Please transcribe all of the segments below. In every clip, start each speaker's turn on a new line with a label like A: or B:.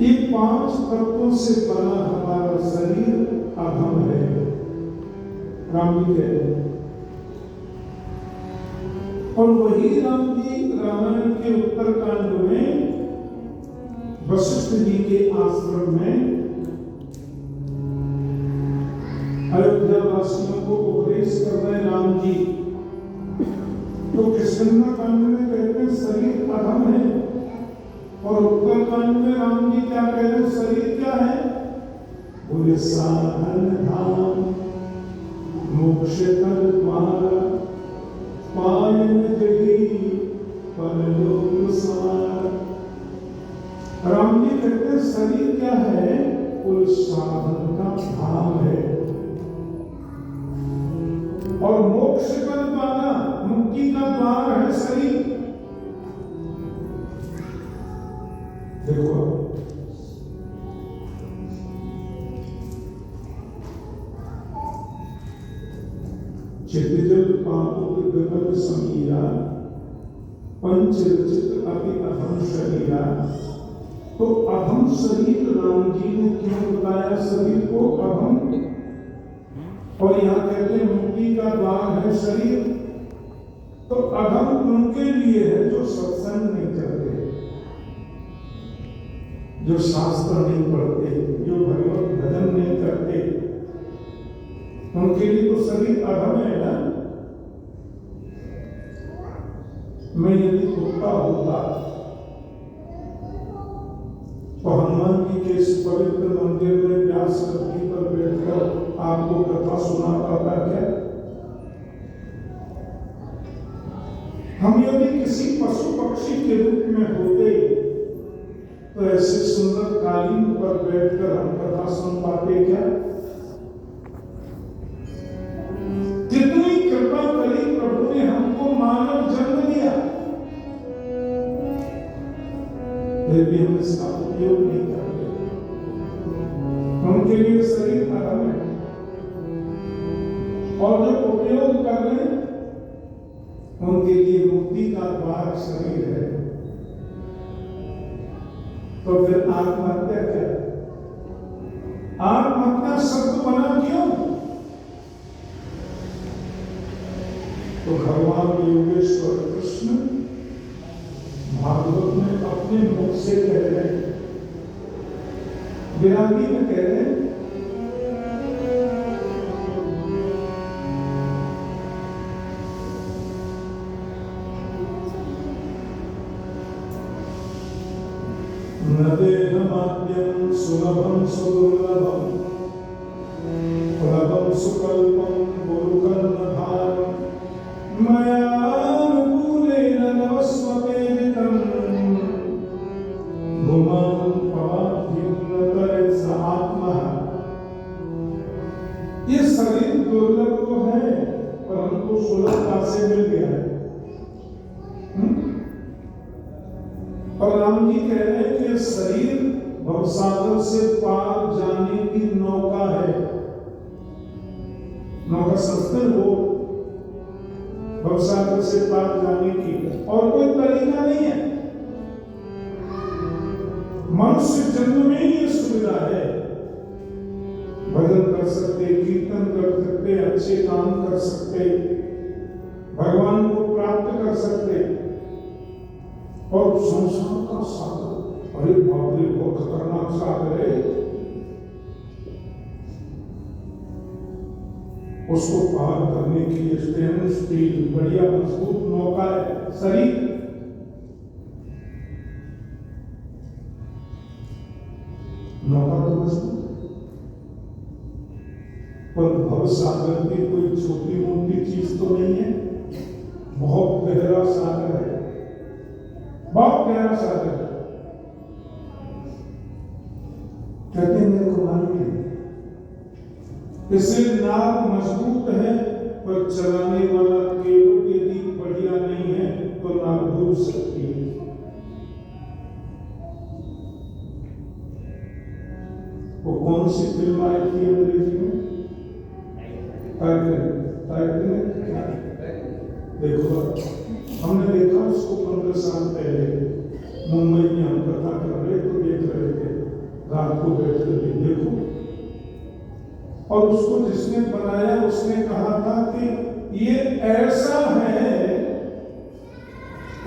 A: ये 5 तत्वों से बना हमारा शरीर अधम है। राम जी कह रहे हैं। और वही राम जी रामायण के उत्तरकांड में वशिष्ठ जी के आश्रम में अयोध्या वासियों को उपदेश कर रहे राम जी। तो किष्किंधा कांड में कहते हैं शरीर अधम है, और उत्तरकांड में राम जी क्या कह रहे हैं शरीर क्या है? बोले साधन धाम मोक्ष कर द्वार पायन जगी परलोक सार। राम जी कहते हैं शरीर क्या है? कुल साधन का धाम है, और मोक्ष का द्वार, मुक्ति का द्वार है शरीर। देखो चितिजल पापों गगन समीरा पंच रचित अति अधम शरीरा। तो अधम शरीर राम जी ने क्यों बताया शरीर को अधम? और यहाँ कहते हैं मुक्ति का द्वार है शरीर। तो अधम उनके लिए है जो सत्संग नहीं करते, जो शास्त्र नहीं पढ़ते, जो भगवत भजन नहीं करते, उनके लिए तो शरीर अधम है ना। मैं यदि कुत्ता होता तो हनुमान जी के इस पवित्र मंदिर में व्यास गद्दी पर बैठकर आपको कथा सुना पाता क्या? हम यदि किसी पशु पक्षी के रूप में होते तो ऐसे सुंदर कालीन पर बैठकर हम कथा सुन पाते क्या? कितनी कृपा करी प्रभु ने हमको मानव जन्म दिया, फिर भी हम इसका उपयोग नहीं करते। उनके लिए शरीर अधम है, और जो उपयोग कर रहे हैं उनके लिए मुक्ति का द्वार शरीर है। तो फिर आत्महत्या क्या? आत्महत्या शब्द बना क्यों? तो भगवान योगेश्वर कृष्ण भागवत में अपने मुख से कह रहे हैं, विरागी में कह रहे हैं, न देहमाद्यं सुलभं सुदुर्लभं फलभं सुकल्पं गुरुकर्णधारं मयानुकूलेन नवस्वतेरितं भुवं पवाद्यं न तरेत् स आत्मः। ये शरीर दुर्लभ तो है, परंतु सुलभता से मिल गया है। और राम जी कह रहे हैं कि शरीर भवसागर से पार जाने की नौका है। नौका समझते हो? भवसागर से पार जाने की और कोई तरीका नहीं है। मनुष्य जन्म में ही ये सुविधा है। भजन कर सकते, कीर्तन कर सकते, अच्छे काम कर सकते, भगवान को प्राप्त कर सकते। और संसार का सागर, अरे बाप रे, बहुत खतरनाक सागर है। उसको पार करने के लिए स्टेनलेस स्टील बढ़िया मजबूत नौका है शरीर। नौका तो मजबूत, पर भवसागर की कोई छोटी मोटी चीज तो नहीं है। बहुत गहरा सागर है, बहुत गहरा सागर है। कहते हैं मेरे को मालूम नहीं। इससे नाव मजबूत है, पर चलाने वाला केवल यदि बढ़िया नहीं है तो नाव डूब सकती है। वो कौन सी फिल्म आई थी अंग्रेजी में? टाइटैनिक। देखो, हमने देखा उसको 15 साल पहले मुंबई में हम कथा कर रहे तो देख रहे थे। और उसको जिसने बनाया उसने कहा था कि ये ऐसा है,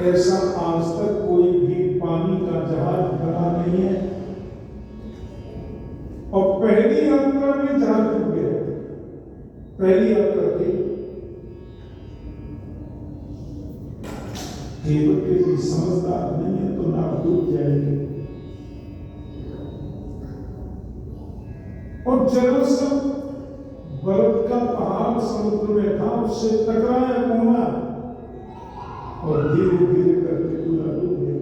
A: ऐसा आज तक कोई भी पानी का जहाज बना नहीं है। और पहली यात्रा में जहाज डूब गया, पहली यात्रा थी। केवल समझदार नहीं है तो नाव डूब जाएगी। और जल सब बर्फ का पहाड़ समुद्र में था, उससे टकराया कोना और धीरे धीरे करके पूरा डूब गया।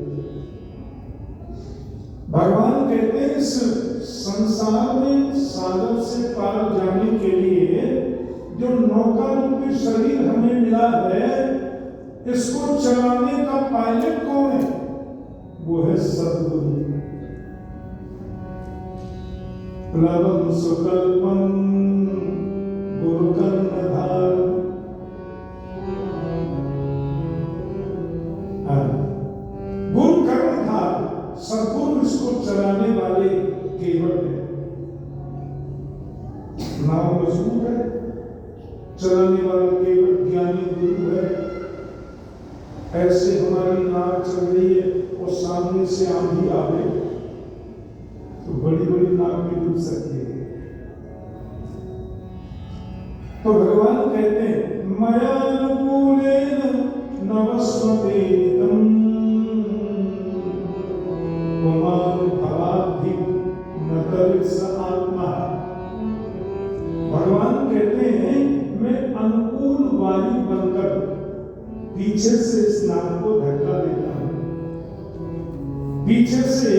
A: भगवान कहते हैं इस संसार में सागर से पार जाने के लिए जो नौका रूपी शरीर हमें मिला है, इसको चलाने का पायलट कौन है? वो है सद्गुरु। प्लवं सुकल्पं गुरुकर्णधार। गुरु कर्णधार सद्गुरु इसको चलाने वाले केवल है। नाम मजबूत है, चलाने वाला केवल ज्ञानी गुरु है। ऐसे हमारी नाव चल रही है और सामने से आंधी आवे तो बड़ी बड़ी नाव भी डूब सकती है। तो भगवान कहते हैं मयानुकूलेन नवस्वतेतम पुमान् भवाद्धि न तरित्स आत्मा। भगवान कहते हैं मैं अनुकूल वायु बनकर पीछे से इस नाव को धक्का देता हूं, पीछे से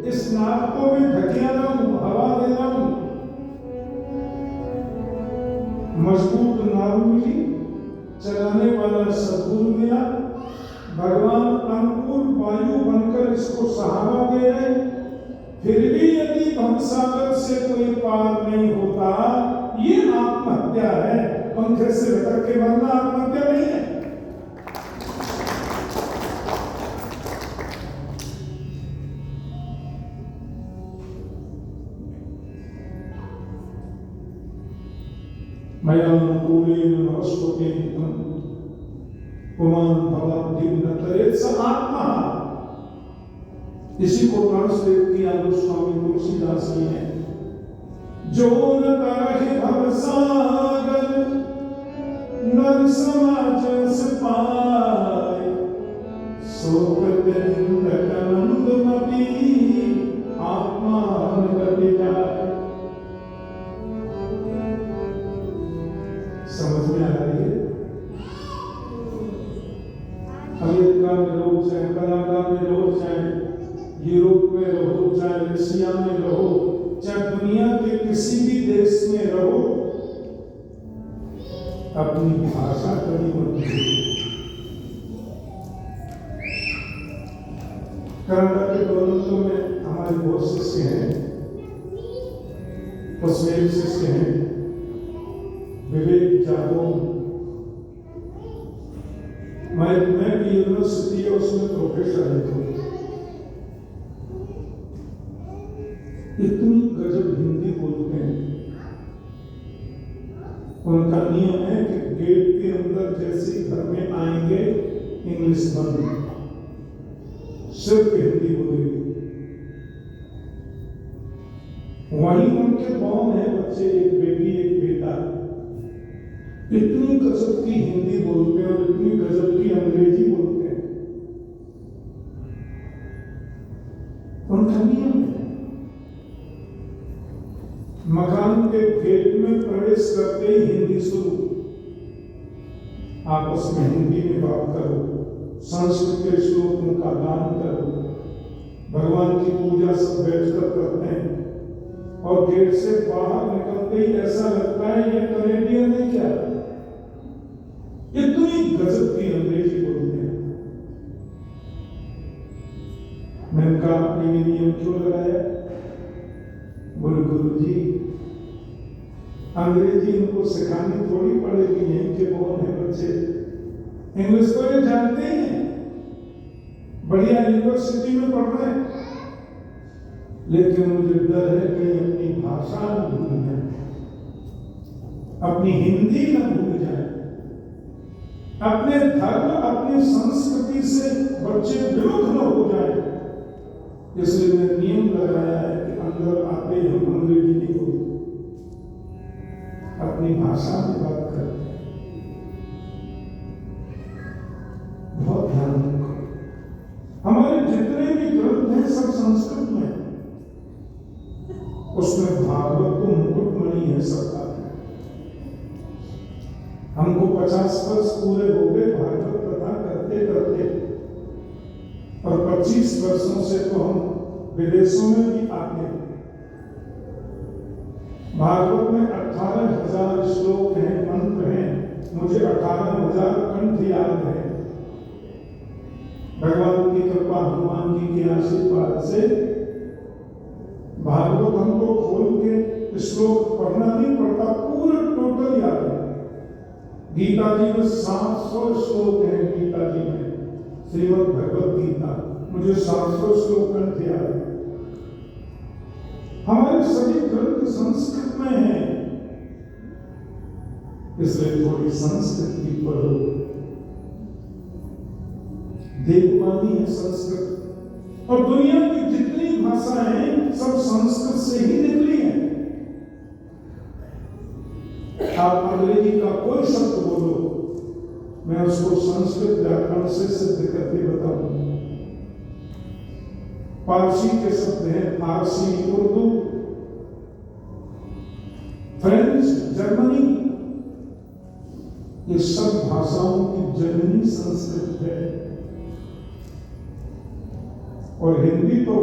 A: इस नाव को मैं धकेल रहा हूं, हवा दे रहा हूं। मजबूत नाव मिली, चलाने वाला सद्गुरु मिला। भगवान अनुकूल वायु बनकर इसको सहारा दे रहे। फिर भी यदि भवसागर से कोई पार नहीं होता, ये आत्महत्या है। पंखे से लटक के मरना आत्महत्या नहीं है। मयानुकूलेन नवस्वतेतम पुमान् भवाद्धि न तरित्स आत्मा। इसी को ट्रांसलेट किया गोस्वामी तुलसीदास जी ने। जो न तरहि भवसागर नर समाज से पाए, सो कृतनिंदक नंदमती आत्मा गति जाए। समझ में आ रही है? अमेरिका में रहो, चाहे कनाडा में रहो, चाहे यूरोप में रहो, चाहे एशिया में रहो, चाहे दुनिया के किसी भी देश में रहो, अपनी भाषा कभी मत भूलिए। कनाडा के टोरंटो में हमारे बहुत शिष्य हैं, उसमें शिष्य हैं विवेक जादव। मैं भी यूनिवर्सिटी है उसमें प्रोफेसर है। इतनी गजब हिंदी बोलते हैं। उनका नियम है कि गेट के अंदर जैसे घर में आएंगे इंग्लिश बंद, सिर्फ हिंदी बोलेंगे। वहीं उनके कौन है बच्चे, एक बेटी एक बेटा, इतनी गजब की हिंदी बोलते हैं और इतनी गजब की अंग्रेजी बोलते हैं। उनका नियम है मकान के गेट में प्रवेश करते ही हिंदी शुरू, आपस में हिंदी में बात करो, संस्कृत के श्लोकों का दान करो, भगवान की पूजा सब बैठकर करते हैं। और गेट से बाहर निकलते ही ऐसा लगता है ये कनेडियन है क्या, इतनी गजब की अंग्रेजी बोलते हैं। मैंने कहा आपने ये नियम क्यों लगाया? बोले गुरु जी अंग्रेजी इनको सिखानी थोड़ी पड़ेगी, यहीं के कौन है बच्चे, इंग्लिश तो ये जानते ही हैं, बढ़िया यूनिवर्सिटी में पढ़ रहे हैं, लेकिन मुझे डर है कि अपनी भाषा भूल जाए। अपनी हिंदी न भूल जाए, अपने धर्म अपनी संस्कृति से बच्चे विरुद्ध न हो जाए। इसलिए मैंने नियम लगाया है कि अंदर आते हम अंग्रेजी नहीं बोलते, अपनी भाषा में बात करते हैं। बहुत ध्यान रखो, हमारे जितने भी ग्रंथ हैं सब संस्कृत में, उसमें भागवत तो मुकुटमणि है सबका। हमको 50 वर्ष पूरे हो गए भागवत कथा करते करते, और 25 वर्षों से तो हम विदेशों में भी आते हैं। भागवत में 18,000 श्लोक हैं, मंत्र हैं, मुझे 18,000 कंठ याद है। भगवान की कृपा, हनुमान जी के आशीर्वाद से भागवत हमको खोल के श्लोक पढ़ना नहीं पड़ता, पूरा टोटल याद है। गीता जी में 700 श्लोक हैं, गीता जी में श्रीमद् भगवत गीता, मुझे 700 श्लोक कंठ याद है। हमारे सभी ग्रंथ संस्कृत में हैं, इसलिए थोड़ी संस्कृत की पढ़ो। देववाणी है संस्कृत, और दुनिया की जितनी भाषाएं सब संस्कृत से ही निकली हैं। आप अंग्रेजी का कोई शब्द बोलो, मैं उसको संस्कृत व्याकरण से सिद्ध करके बताऊं। पारसी के शब्द हैं, फारसी, उर्दू, फ्रेंच, जर्मनी, ये सब भाषाओं की जननी संस्कृत है। और हिंदी तो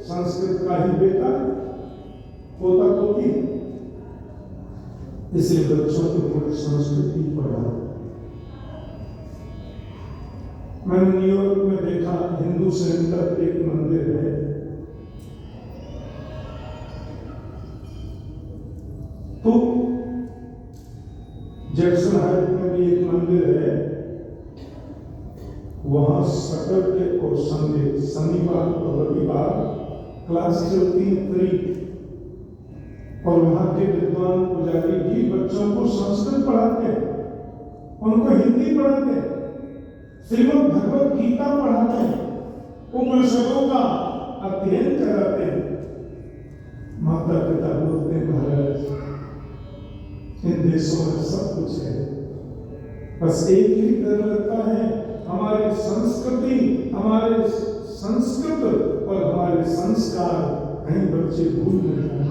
A: संस्कृत का ही बेटा, पोता पोती, इसलिए बच्चों को थोड़ी संस्कृति पढ़ाओ। मैंने न्यूयॉर्क में देखा, हिंदू सेंटर एक मंदिर है, तो जैक्सन हाइट में भी एक मंदिर है, वहां सैटरडे और संडे, शनिवार और रविवार क्लास चलती है फ्री, और वहां के विद्वान पुजारी जी बच्चों को संस्कृत पढ़ाते हैं, उनको हिंदी पढ़ाते हैं, श्रीमद् भगवत गीता पढ़ाते हैं, उपनिषदों का अध्ययन कराते हैं। माता पिता बोलते हैं महाराज इन देशों में सब कुछ है, बस एक ही डर लगता है, हमारी संस्कृति, हमारे संस्कृत और हमारे संस्कार कहीं बच्चे भूल न जाए।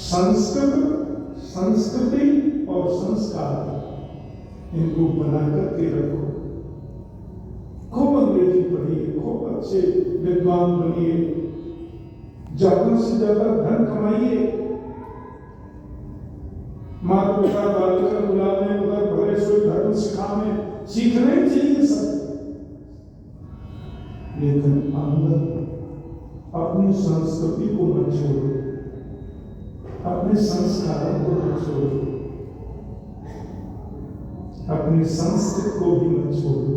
A: संस्कृत, संस्कृति और संस्कार इनको बना करके रखो। खूब अंग्रेजी पढ़िए, खूब अच्छे विद्वान बनिए, ज्यादा से ज्यादा धन कमाइए। माता पिता बालिका बुलाने, उधर भरे सो धर्म सिखाने, सीखने चाहिए सब, लेकिन अंदर अपनी संस्कृति को मत छोड़ो, अपने संस्कारों को मत छोड़ो, अपनी संस्कृति को भी मत छोड़ो।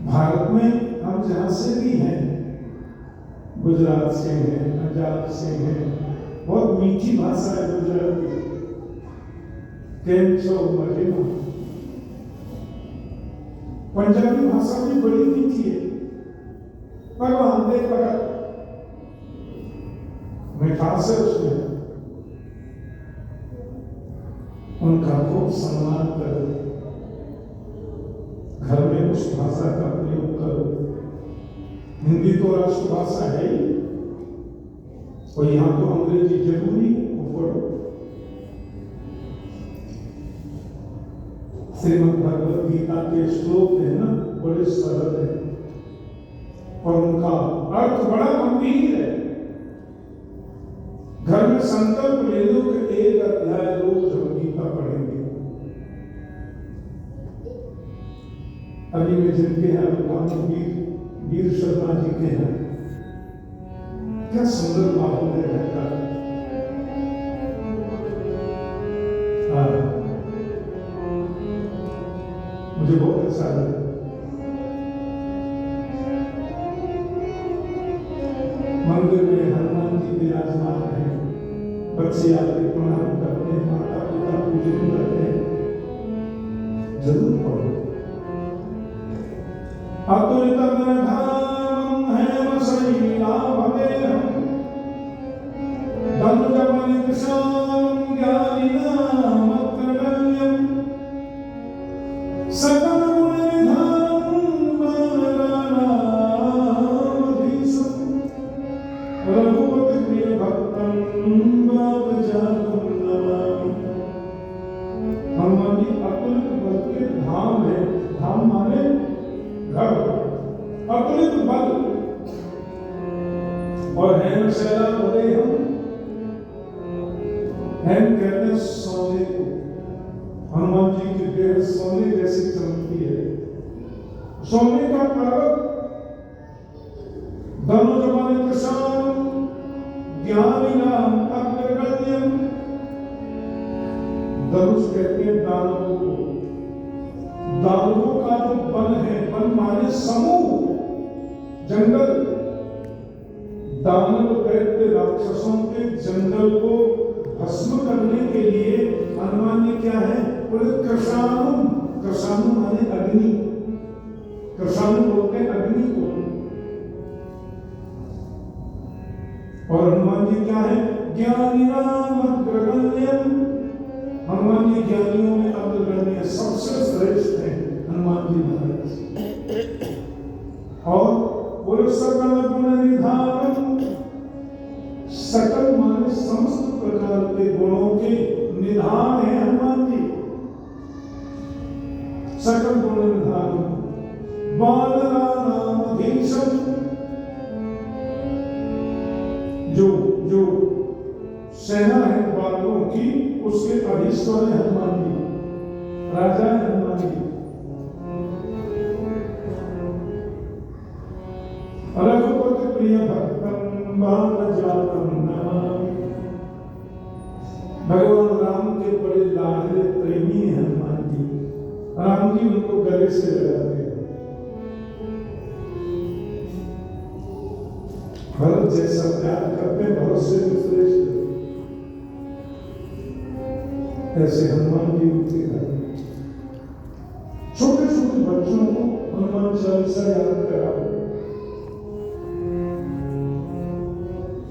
A: भारत में हम जहां से भी हैं, गुजरात से हैं, पंजाब से हैं, बहुत मीठी भाषा है गुजराती, मजेमा। पंजाबी भाषा भी बड़ी मीठी है, पर वो हमने पढ़ा, मिठास है उसमें, उनका खूब सम्मान करो, घर में उस भाषा का प्रयोग करो। हिंदी तो राष्ट्रभाषा है ही, और यहां तो अंग्रेजी जरूरी वो पढ़ो। श्रीमद् भगवत गीता के श्लोक है ना, बड़े सरल है, और उनका अर्थ बड़ा गंभीर है। घर में संकल्प ले लो कि एक अध्याय रोज हम गीता पढ़ेंगे। अभी में जिनके यहाँ वीर शर्मा जी के हैं, क्या सुंदर माहौल है घर का। मुझे बहुत अच्छा लगा। मंदिर में हनुमान जी विराजमान है, बच्चे आके प्रणाम करते हैं, माता पिता पूजन करते हैं, जरूर पढ़ो। अतुलित धाम है वसैला भवेहम धनुज बल विशाल ज्ञानिनाम अग्रगण्यम सकल गुण निधानम बालरामाधीशम रघुपति प्रिय भक्तम बालजातम नमामि। हनुमान जी अतुलित बल के धाम है। धाम माने घर, अतुलित बल। और हेम शैला भरे हम कहते हैं सोने को। हनुमान जी की देह सोने जैसी चमकती है। सोने का पर्वत धनुज बल विशाल ज्ञानिनाम अग्रगण्यम। धनुष कहते हैं दानवों को। दानवों का जो बल है, बल माने समूह, जंगल। दानव दैत्य राक्षसों के जंगल को भस्म करने के लिए हनुमान जी क्या है, बोले कृषाणु। कृषाणु माने अग्नि। कृषाणु बोलते हैं अग्नि को। और हनुमान जी क्या है, ज्ञानिनाम अग्रगण्यम। हनुमान जी ज्ञानियों में अग्रगण्य, सबसे श्रेष्ठ है हनुमान जी महाराज। और बोले सकल गुण निधानम। सकल माने समस्त प्रकार के गुणों के निधान है हनुमान जी। सकल गुण निधान बालरामाधीशम। जो सेना है बालों की, उसके अधीश्वर है हनुमान जी, राजा है हनुमान जी। रघुपति प्रिय भक्तम बालजातम नमामि। भगवान राम के बड़े लाडले प्रेमी हैं हनुमान जी। राम जी उनको गले से लगाते हैं। भरत जैसा प्यार करते हैं, भरत से भी श्रेष्ठ। ऐसे हनुमान जी उनके घर में छोटे छोटे बच्चों को हनुमान चालीसा याद कराओ।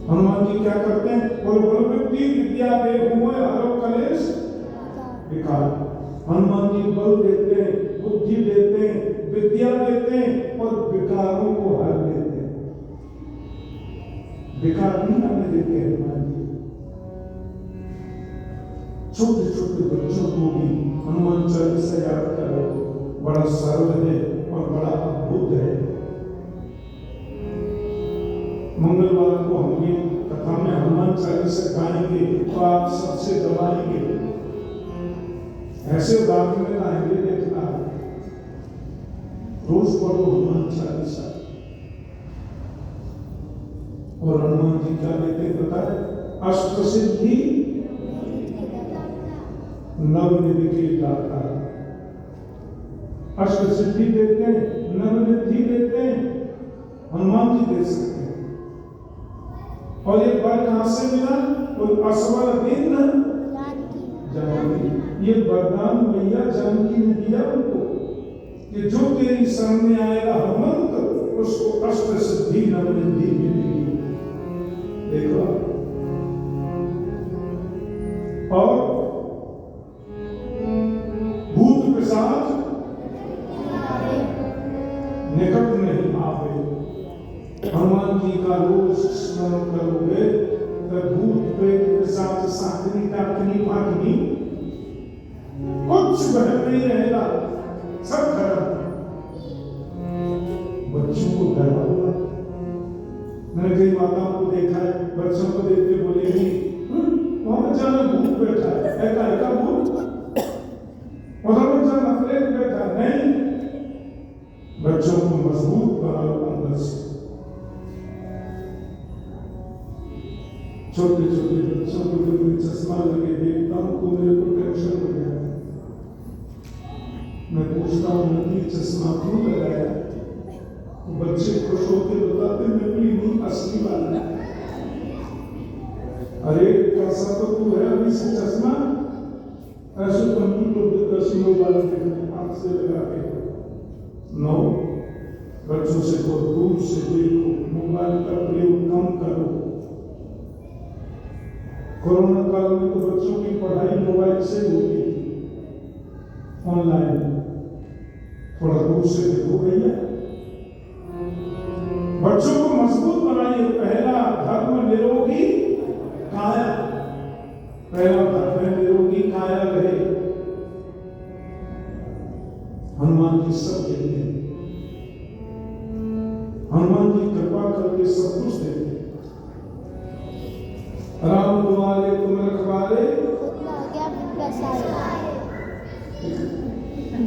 A: हनुमान जी क्या करते हैं, और बलवृद्धि विद्या दे हुए हरो कलेश विकार। हनुमान जी बल देते हैं, बुद्धि देते हैं, विद्या देते हैं और विकारों को हर देते हैं। विकार नहीं आने देते हनुमान जी। छोटे छोटे बच्चों को भी हनुमान चालीसा याद करो। बड़ा सरल है और बड़ा अद्भुत है। मंगलवार को हम भी कथा में हनुमान चालीसा गाएंगे तो आप सबसे दबाएंगे, ऐसे बात में गाएंगे। देखना रोज पढ़ो हनुमान चालीसा। और हनुमान जी क्या देते पता है, अष्ट सिद्धि नवनिधि के दाता। अष्ट सिद्धि देते हैं, नवनिधि देते हैं, हनुमान जी दे सकते हैं। और ये बल कहां से मिला, तो असवर दिन जानकी। ये वरदान मैया जानकी ने दिया उनको कि जो तेरी शरण में आएगा हनुमंत, उसको अष्ट सिद्धि नवनिधि मिलेगी। देखो, और भूत पिशाच निकट नहीं आवे। हनुमान जी का रोज स्मरण करोगे तो भूत प्रेत पिशाच साकनी टाकनी फाकनी कुछ भय नहीं रहेगा, सब खत्म। बच्चों को डराओ। मैंने कई माताओं को देखा है, बच्चों को देख के बोलेगी वहां बच्चा में भूत बैठा है, एका भूत, उधर बच्चा नफरेत बैठा नहीं। बच्चों को मजबूत बनाओ अंदर से। छोटे छोटे बच्चों को जब मैं चश्मा लगे देखता हूं तो मेरे को टेंशन हो गया। मैं पूछता हूं नकली चश्मा क्यों लगाया, तो बच्चे खुश होकर बताते नकली नहीं असली वाला। अरे कैसा तो तू है अभी से चश्मा, ऐसे कंप्यूटर ऐसे मोबाइल देखने आंख से लगा के नो, बच्चों से तो दूर से देखो, मोबाइल का प्रयोग कम करो। कोरोना काल में तो बच्चों की पढ़ाई मोबाइल से होती थी, ऑनलाइन, थोड़ा दूर से देखो भैया। बच्चों को मजबूत बनाइए। पहला धर्म निरोगी काया, पहला धर्म है निरोगी काया रहे। हनुमान जी सब देते हैं, हनुमान जी कृपा करके सब कुछ देते हैं। राम तुम्हारे तुम रखवारे,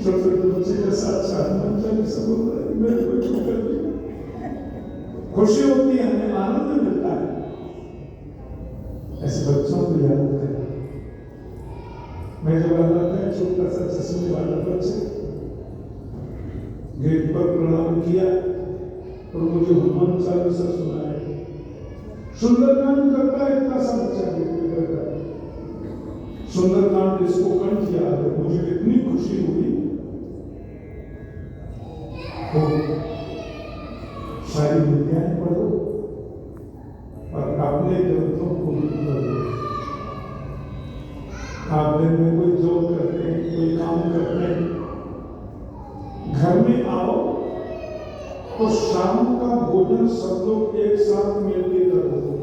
A: छोटे बच्चे के साथ साथ सब मेरे को चुप कर दिया। खुशी होती है, हमें आनंद मिलता है। ऐसे बच्चों को याद करें। मैं जब आता था छोटा सा चश्मे वाला बच्चा, गेट पर प्रणाम किया और मुझे हनुमान चालीसा सुनाया। सुंदरकांड करता है इतना सा बच्चा गेट पर करता है। सुंदरकांड इसको कंठ याद है। मुझे कितनी खुशी हुई। सारी विद्याएं पढ़ो और अपने ग्रंथों को पढ़ो। आप दिन में कोई जॉब करते हैं, कोई काम करते हैं, घर में आओ तो शाम का भोजन सब लोग एक साथ मिलकर करो।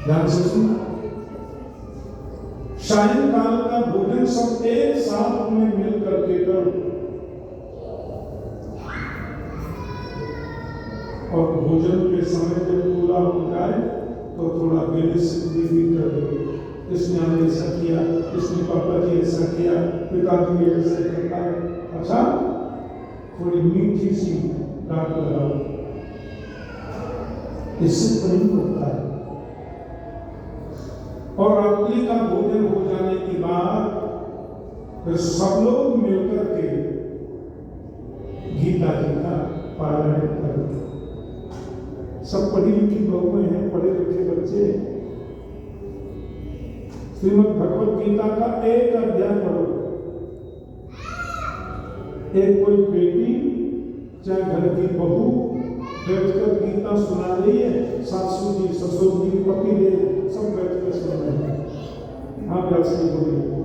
A: ध्यान से सुना, सायंकाल का भोजन सब एक साथ में मिल करके करो। और भोजन के समय जब पूरा हो जाए तो थोड़ा गिले सिद्धि भी कर दो। इसने हमें ऐसा किया, इसने पापा जी ऐसा किया, पिताजी ऐसा करता है। अच्छा, थोड़ी मीठी सी डांट लगाओ, इससे प्रेम होता है। और रात्रि का भोजन हो जाने के बाद फिर सब लोग मिलकर के गीता जी का पारायण करें। सब पढ़ी लिखी बहुएं हैं, पढ़े लिखे बच्चे। श्रीमद् भगवत गीता का एक अध्याय पढ़ो। एक कोई बेटी चाहे घर की बहू बैठकर गीता सुना रही है, सासू जी, ससुर जी, पति देव सब बैठकर सुन रहे हैं। हाँ, वैसे हो रही है।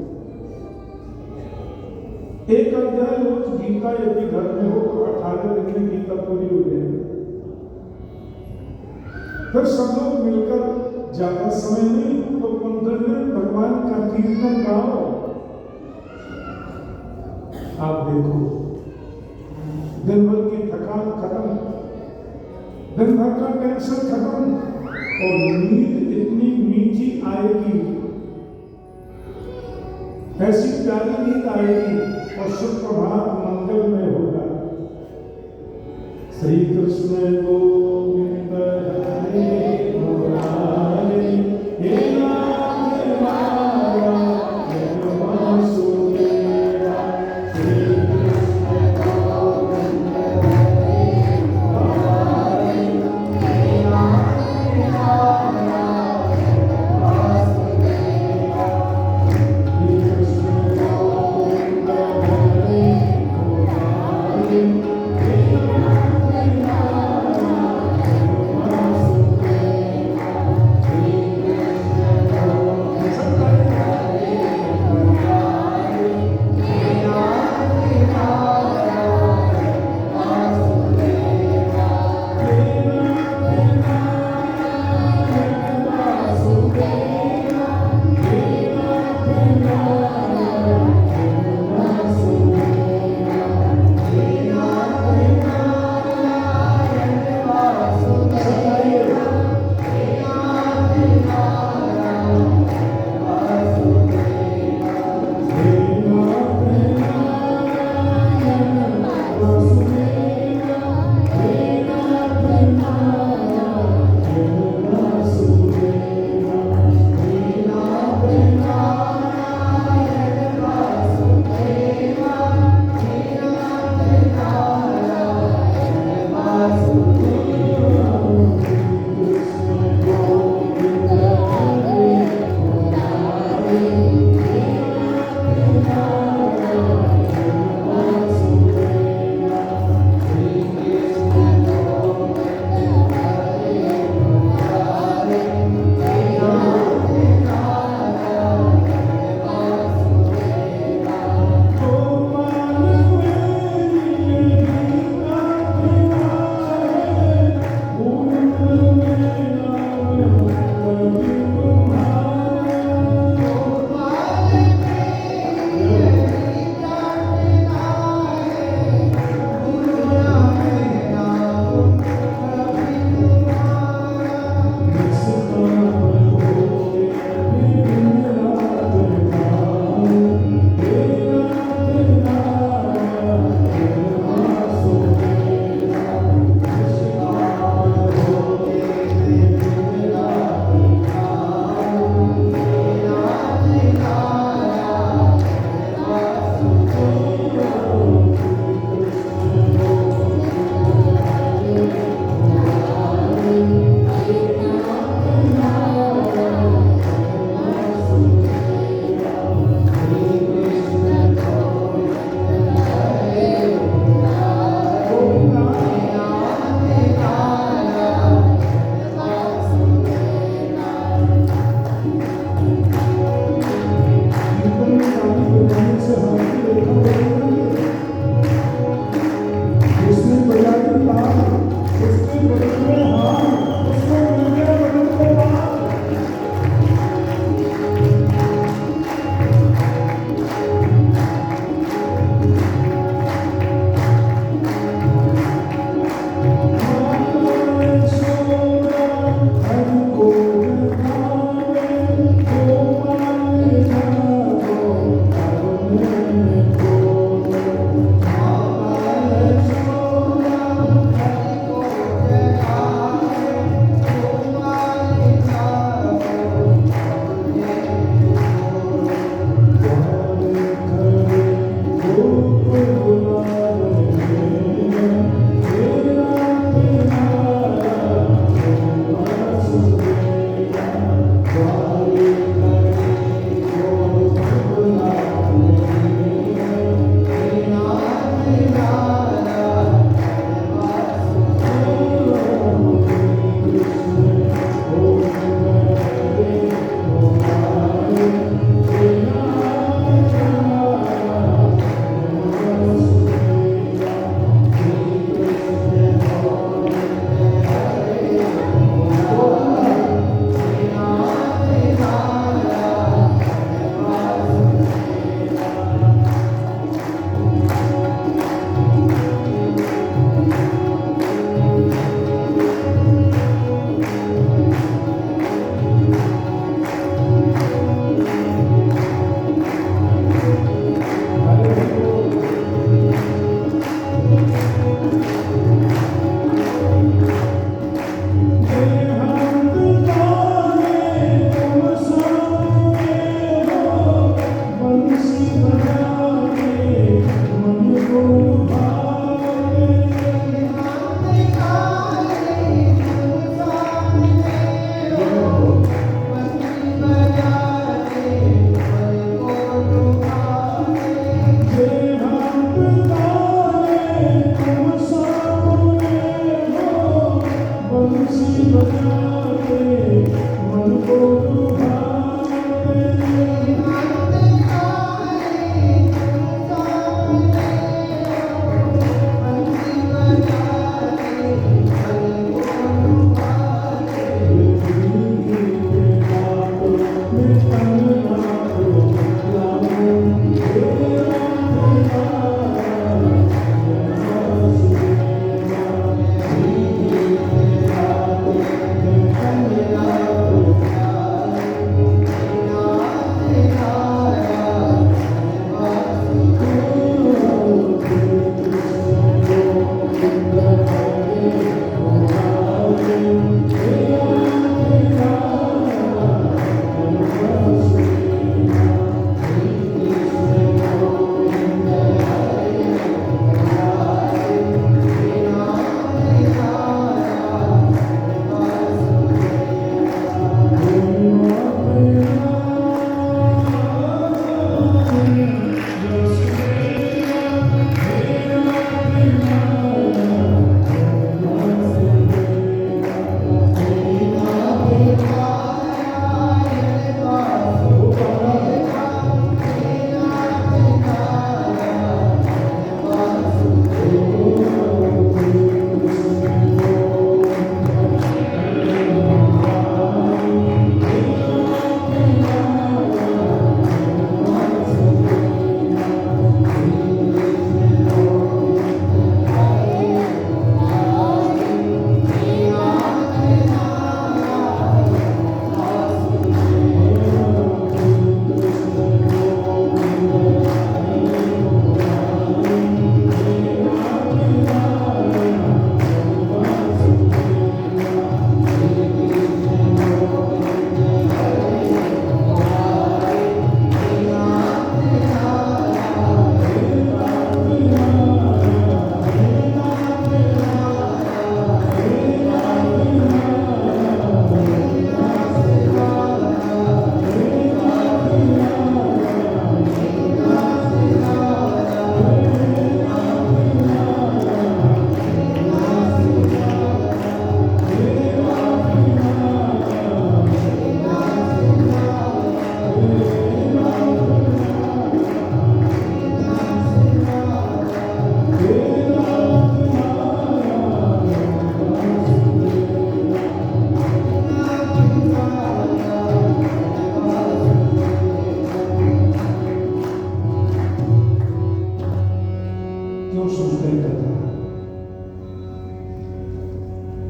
A: एक अध्याय रोज गीता यदि घर में हो तो 18 दिन में गीता पूरी हो जाएगी। फिर सब लोग मिलकर ज्यादा समय नहीं तो 15 मिनट भगवान का कीर्तन गाओ। आप देखो, दिन भर की थकान खत्म, दिन भर का टेंशन खत्म और नींद इतनी मीठी आएगी, ऐसी प्यारी नींद आएगी और सुप्रभात मंगल में होगा। श्री कृष्ण गोविंद हरे मुरारी, हे नाथ नारायण वासुदेवा। श्री कृष्ण गोविंद हरे मुरारी, हे नाथ नारायण वासुदेवा। श्री कृष्ण गोविंद हरे मुरारी, हे नाथ नारायण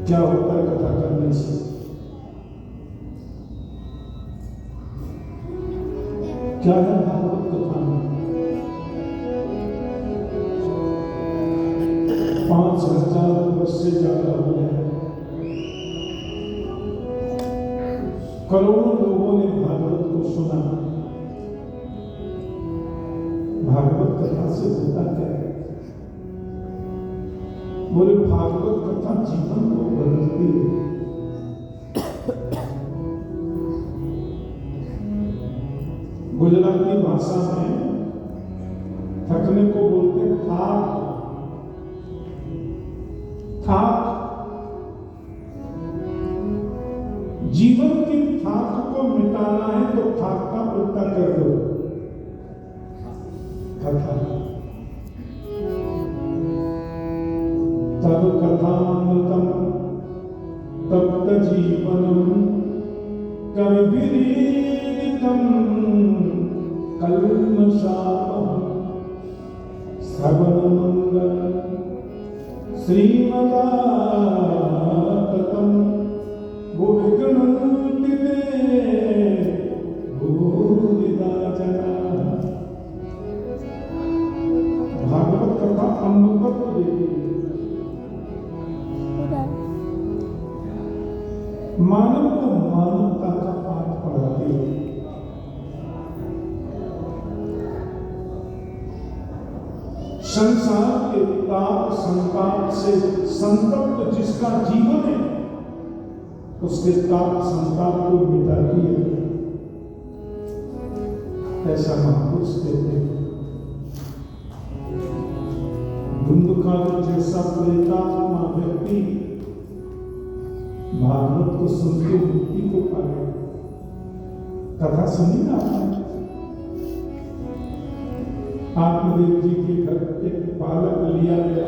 A: क्या होता है कथा करने से? क्या है भागवत कथा में? 5000 वर्ष से ज्यादा हो गए, करोड़ों लोगों ने भागवत को सुना। भागवत कथा से होता क्या है? बोले भागवत कथा जीवन को बदलती है। गुजराती भाषा में थकने को बोलते थाक। थाक जीवन की थाक को मिटाना है तो थाक का उल्टा कर दो, कथा। तब कथामृतम तप्त जीवनम कविभिरीडितम कल्मषापहं श्रवणमंगलम् श्रीमदाततं भुविगृह्णन्ति ते भूरिदा जनाः। भागवत कथा अमृतत्व देती है, मानव को मानवता का पाठ पढ़ाती है। संसार के ताप संताप से संतप्त जिसका जीवन है, उसके ताप संताप को मिटाती है, ऐसा महापुरुष कहते हैं। धुंधुकार जैसा प्रेतात्मा व्यक्ति भागवत को सुनते मुक्ति को पाए। कथा सुनी ना आपने? आत्मदेव जी के घर एक बालक लिया गया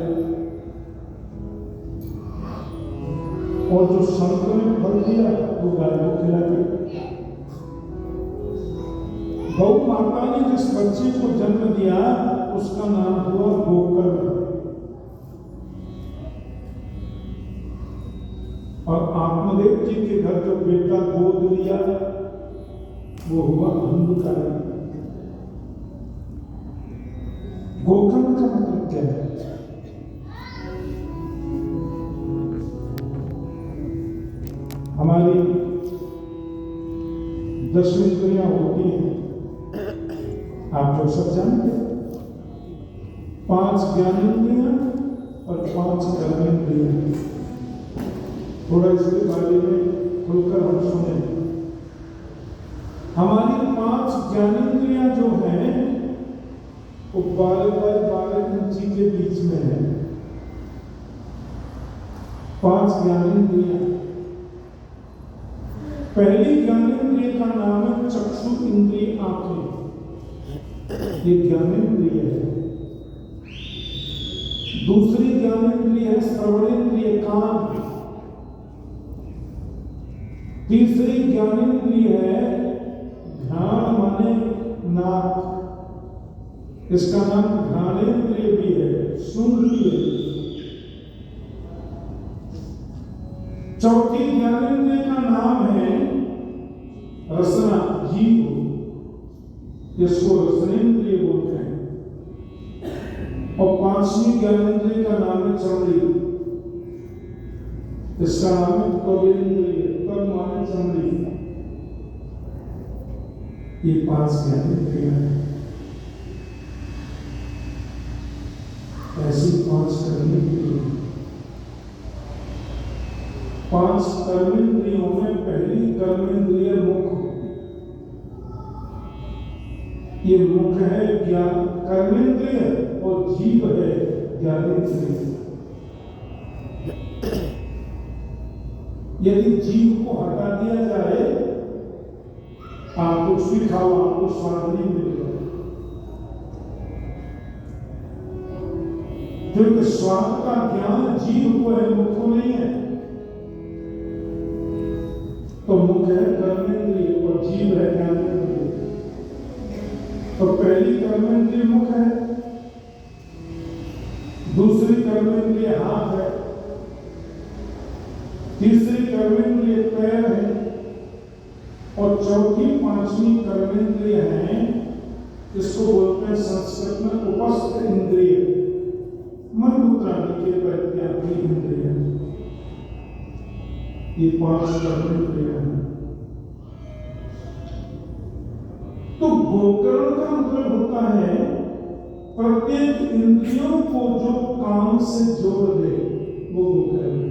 A: और जो संत ने फल दिया वो गाय को खिला दिया। गौ माता ने जिस बच्चे को जन्म दिया उसका नाम हुआ गोकर्ण, और आत्मदेव जी के घर जो बेटा गोद लिया वो हुआ अंधकार। गोकर्ण का मतलब क्या है? हमारी 10 इंद्रियां होती हैं, आप लोग सब जानते हैं। 5 ज्ञानेंद्रियां और 5 कर्मेंद्रियां। थोड़ा इसके बारे में खुलकर हम सुने। हमारी 5 ज्ञानेंद्रियां जो हैं वो 12 इंची के बीच में है। 5 ज्ञानेंद्रियां। पहली ज्ञानेंद्रिय का नाम है चक्षु इंद्रिय, आंखें। ये ज्ञानेंद्रिय है। दूसरी ज्ञानेंद्रिय है श्रवणेंद्रिय, कान। तीसरी ज्ञानेंद्रिय है घ्राण माने नाक, इसका नाम घ्राणेंद्रिय भी है, सूंघती है। चौथी ज्ञानेंद्रिय का नाम है रसना, जीभ, इसको रसनेंद्रिय बोलते हैं। और 5वीं ज्ञानेंद्रिय का नाम है चमड़ी, इसका नाम है त्वगेंद्रिय, त्वग माने चमड़ी। ये 5 ज्ञानेंद्रिय हैं। ऐसी 5 कर्मेंद्रिय। 5 कर्मेंद्रियों में पहली कर्मेंद्रिय मुख। ये मुख है ज्ञान कर्मेंद्रिय और जीव है ज्ञानेंद्रिय। यदि जीव को हटा दिया जाए, आप कुछ भी खाओ, आपको स्वाद नहीं मिलेगा, क्योंकि स्वाद का ज्ञान जीव को है, मुख को नहीं है। तो मुख है कर्मेंद्रिय और जीव है ज्ञानेंद्रिय। तो पहली कर्मेंद्रिय मुख है, दूसरी कर्मेंद्रिय हाथ है, तीसरी कर्मेंद्रिय पैर है, और चौथी 5वीं कर्मेंद्रिय है, इसको बोलते हैं संस्कृत में उपस्थ इंद्रिय, मन बुद्धि के प्रत्यात्मी इंद्रिय। ये 5 कर्मेंद्रिय हैं। तो गोकर्ण का मतलब होता है प्रत्येक इंद्रियों को जो काम से जोड़ दे, वो गोकर्ण।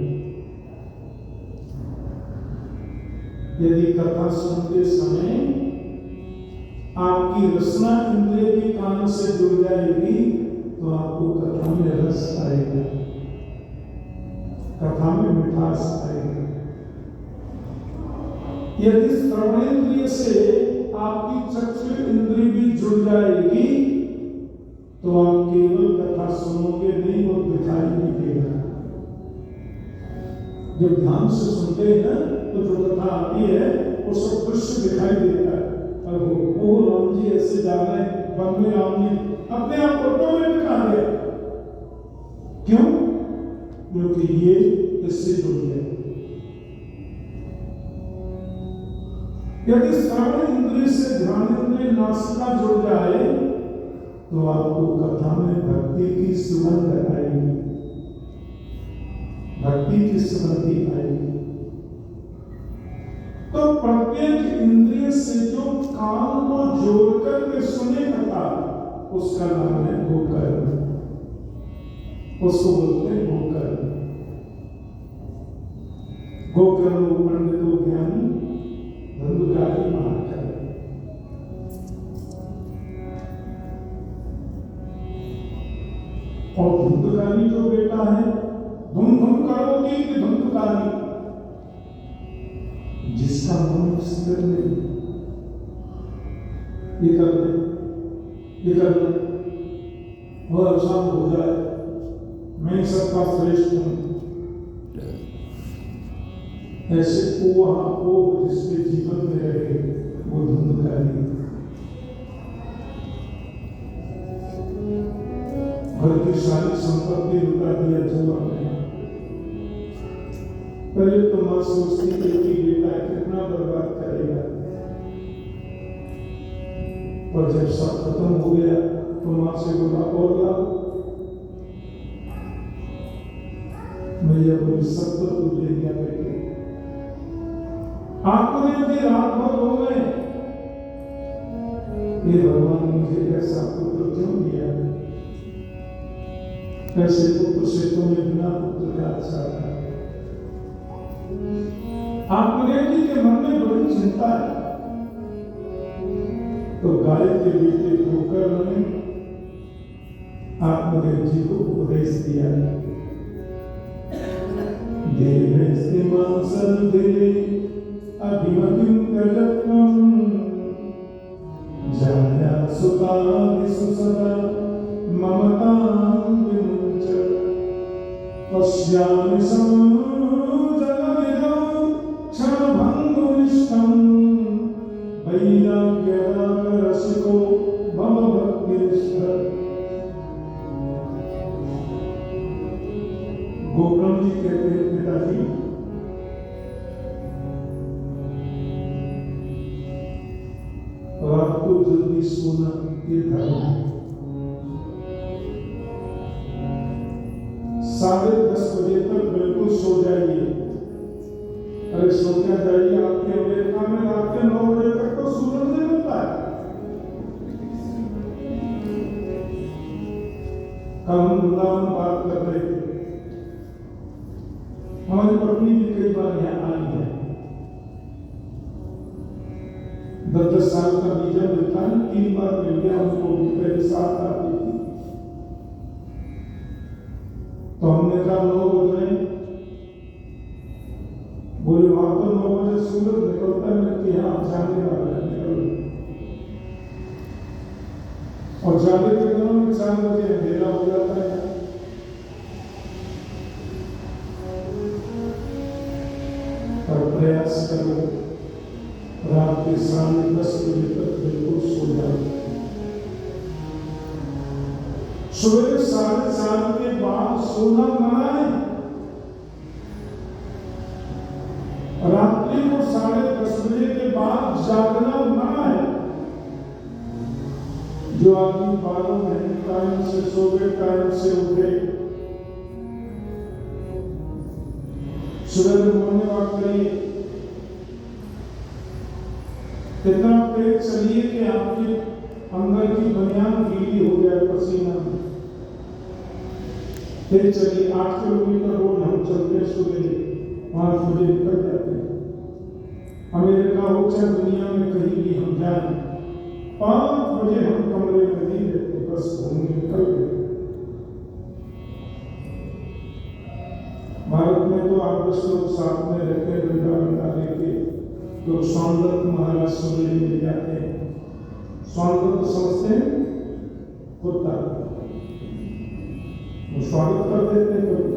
A: यदि कथा सुनते समय आपकी रसना इंद्रिय भी काम से जुड़ जाएगी तो आपको कथा में रस आएगा, कथा में मिठास आएगी। यदि श्रवणेंद्रिय से आपकी चक्षु इंद्रिय भी जुड़ जाएगी तो आप केवल कथा सुनोगे नहीं, वो दिखाई नहीं देगा। जब ध्यान से सुनते हैं ना तो जो कथा आती है वो सब दृश्य दिखाई देता है। और वो राम जी ऐसे जा रहे हैं, वन में राम जी अपने आप ऑटोमेटिक आ गए। क्यों? क्योंकि ये इससे जुड़ गया। यदि श्रवण इंद्रिय से ध्यान इंद्रिय नासिका जुड़ जाए तो आपको कथा में भक्ति की सुगंध आएगी, भक्ति की स्मृति आएगी। तो प्रत्येक इंद्रिय से जो कान को जोड़ करके सुने कथा, उसका नाम है गोकर्ण, उसको बोलते हैं गोकर्ण। गोकर्ण पंडितो ज्ञानी धंधुकारी महाकर्ण। और धुंधुकारी जो बेटा है, धुम धुम करोगी कि धुंधुकारी, ये करना, वह अवसान हो जाए, मैं सबका श्रेष्ठ हूं। ऐसे ओह जिसके जीवन में रहे वो धुंधकारी, घर की सारी संपत्ति लुटा दिया जुआ में। पहले तो मां सोचती थी कि बेटा कितना बर्बाद करेगा, पर जब सब खत्म हो गया तो मां से बोला और लाओ, मैया बोली सब तो तू ले गया बेटे, आपने भी रात भर हो गए, ये भगवान मुझे ऐसा पुत्र क्यों दिया? ऐसे पुत्र से तुम्हें बिना पुत्र का अच्छा था। आपने जी के मन में बड़ी चिंता है, तो गाय के बेटे होकर ने आपने जी को उपदेश दिया, देवस्ति मांसल दिले अभिमतिं गजत्वं जाया सुतादिषु सदा ममतां विमुञ्च पश्यामि जगदिदं क्षणभङ्गुनिष्ठं वैराग्यरागरसिको मम भक्तिनिष्ठ। गोब्रह्म जी कहते हैं पिताजी, रात को जल्दी सोना ये धर्म है। 10:30 बजे तक बिल्कुल सो जाइए। अरे सो क्या जाइए, आपके अमेरिका में रात के 9 बजे तक तो सूरज नहीं मिलता है। कल हम वृंदावन बात कर रहे थे, हमारी पत्नी भी कई बार यहाँ आई है, 10 साल का वीजा मिलता है, 3 बार मिल गया उनको, मेरे साथ आती थी। तो हमने कहा 9 बज रहे, बोले वहां तो 9 बजे सूरज निकलता है कि हाँ जाने वाला है, निकल। और जाने के दिनों में 4 बजे अंधेरा हो जाता है। और प्रयास करो रात के 10:30 बजे तक बिल्कुल सो जाओ। सुबह 4:30 के बाद सोना मना है। रात्रि को 10:30 बजे के बाद जागना मना है। जो आदमी 12 महीने टाइम से सोवे, टाइम से उठे, सुबह मॉर्निंग वॉक करिए, इतना तेज चलिए कि आपके अंदर की बनियान गीली हो जाए पसीना में। तेज चलिए, 8 किलोमीटर रोड हम चलते सुबह 5 बजे निकल जाते हैं। अमेरिका हो चाहे दुनिया में कहीं भी हम जाए, 5 बजे हम कमरे में नहीं रहते, बस घूमने निकल गए। भारत में तो आप 10 लोग साथ में रहते हैं, वृंदावन लेके लोग स्वामित्व महाराज सुनने मिल जाते हैं। स्वामित्व समझते हैं कुत्ता, वो स्वागत कर देते हैं कभी,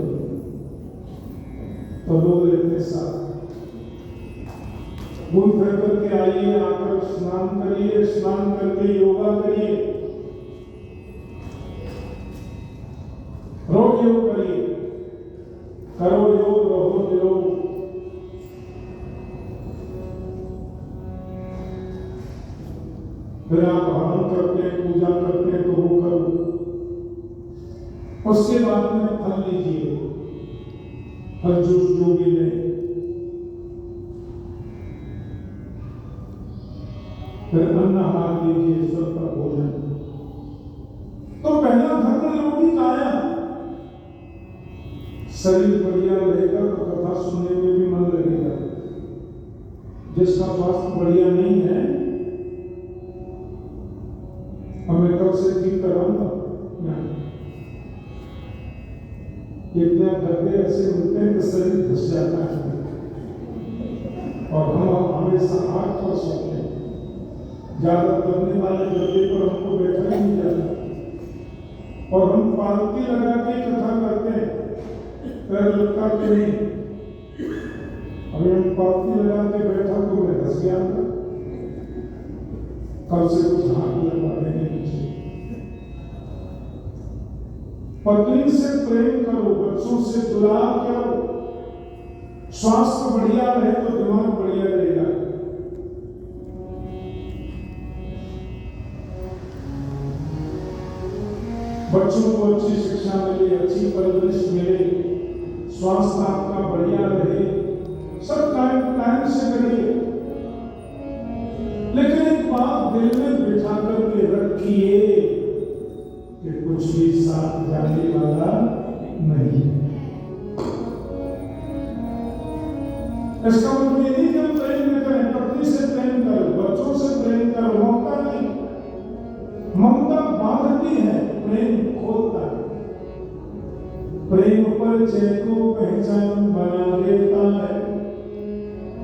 A: तो लोग रहते साथ। घूम फिर करके आइए, आकर स्नान करिए, स्नान करके योगा करिए, रोज योग करिए, करो योग, रहो योग। फिर आप हवन करते हैं, पूजा करते हैं, तो वो करो। उसके बाद में फल लीजिए, फल जूस जो भी लें। फिर अन्नहार लीजिए, सबका भोजन। तो पहला धर्म योगी काया। शरीर बढ़िया रहेगा तो कथा सुनने में भी मन लगेगा। जिसका स्वास्थ्य बढ़िया नहीं है, हमें कब से ठीक कराऊंगा, इतने गड्ढे ऐसे मिलते हैं कि शरीर घुस जाता है और हम हमेशा आग पर सोते हैं। ज्यादा करने वाले गद्दे पर हमको बैठा ही नहीं जाता, और हम पालती लगा के कथा करते हैं, पैर लटकाते नहीं। अभी हम पालती लगा के बैठा तो मैं हंस गया था, कल से कुछ हाथ लगा देंगे पीछे। पत्नी से प्रेम करो, बच्चों से दुलार करो, स्वास्थ्य बढ़िया रहे तो दिमाग बढ़िया रहेगा। बच्चों को अच्छी शिक्षा मिले, अच्छी परवरिश मिले, स्वास्थ्य आपका बढ़िया रहे, सब टाइम से करिए। लेकिन एक बात दिल में बिठा करके रखिए कि कुछ भी साथ जाने वाला नहीं। इसका मतलब ये नहीं कि हम प्रेम न करें, पत्नी से प्रेम करो, बच्चों से प्रेम करो, ममता नहीं। ममता बांधती है, प्रेम खोलता है। प्रेम परिचय को पहचान बना देता है,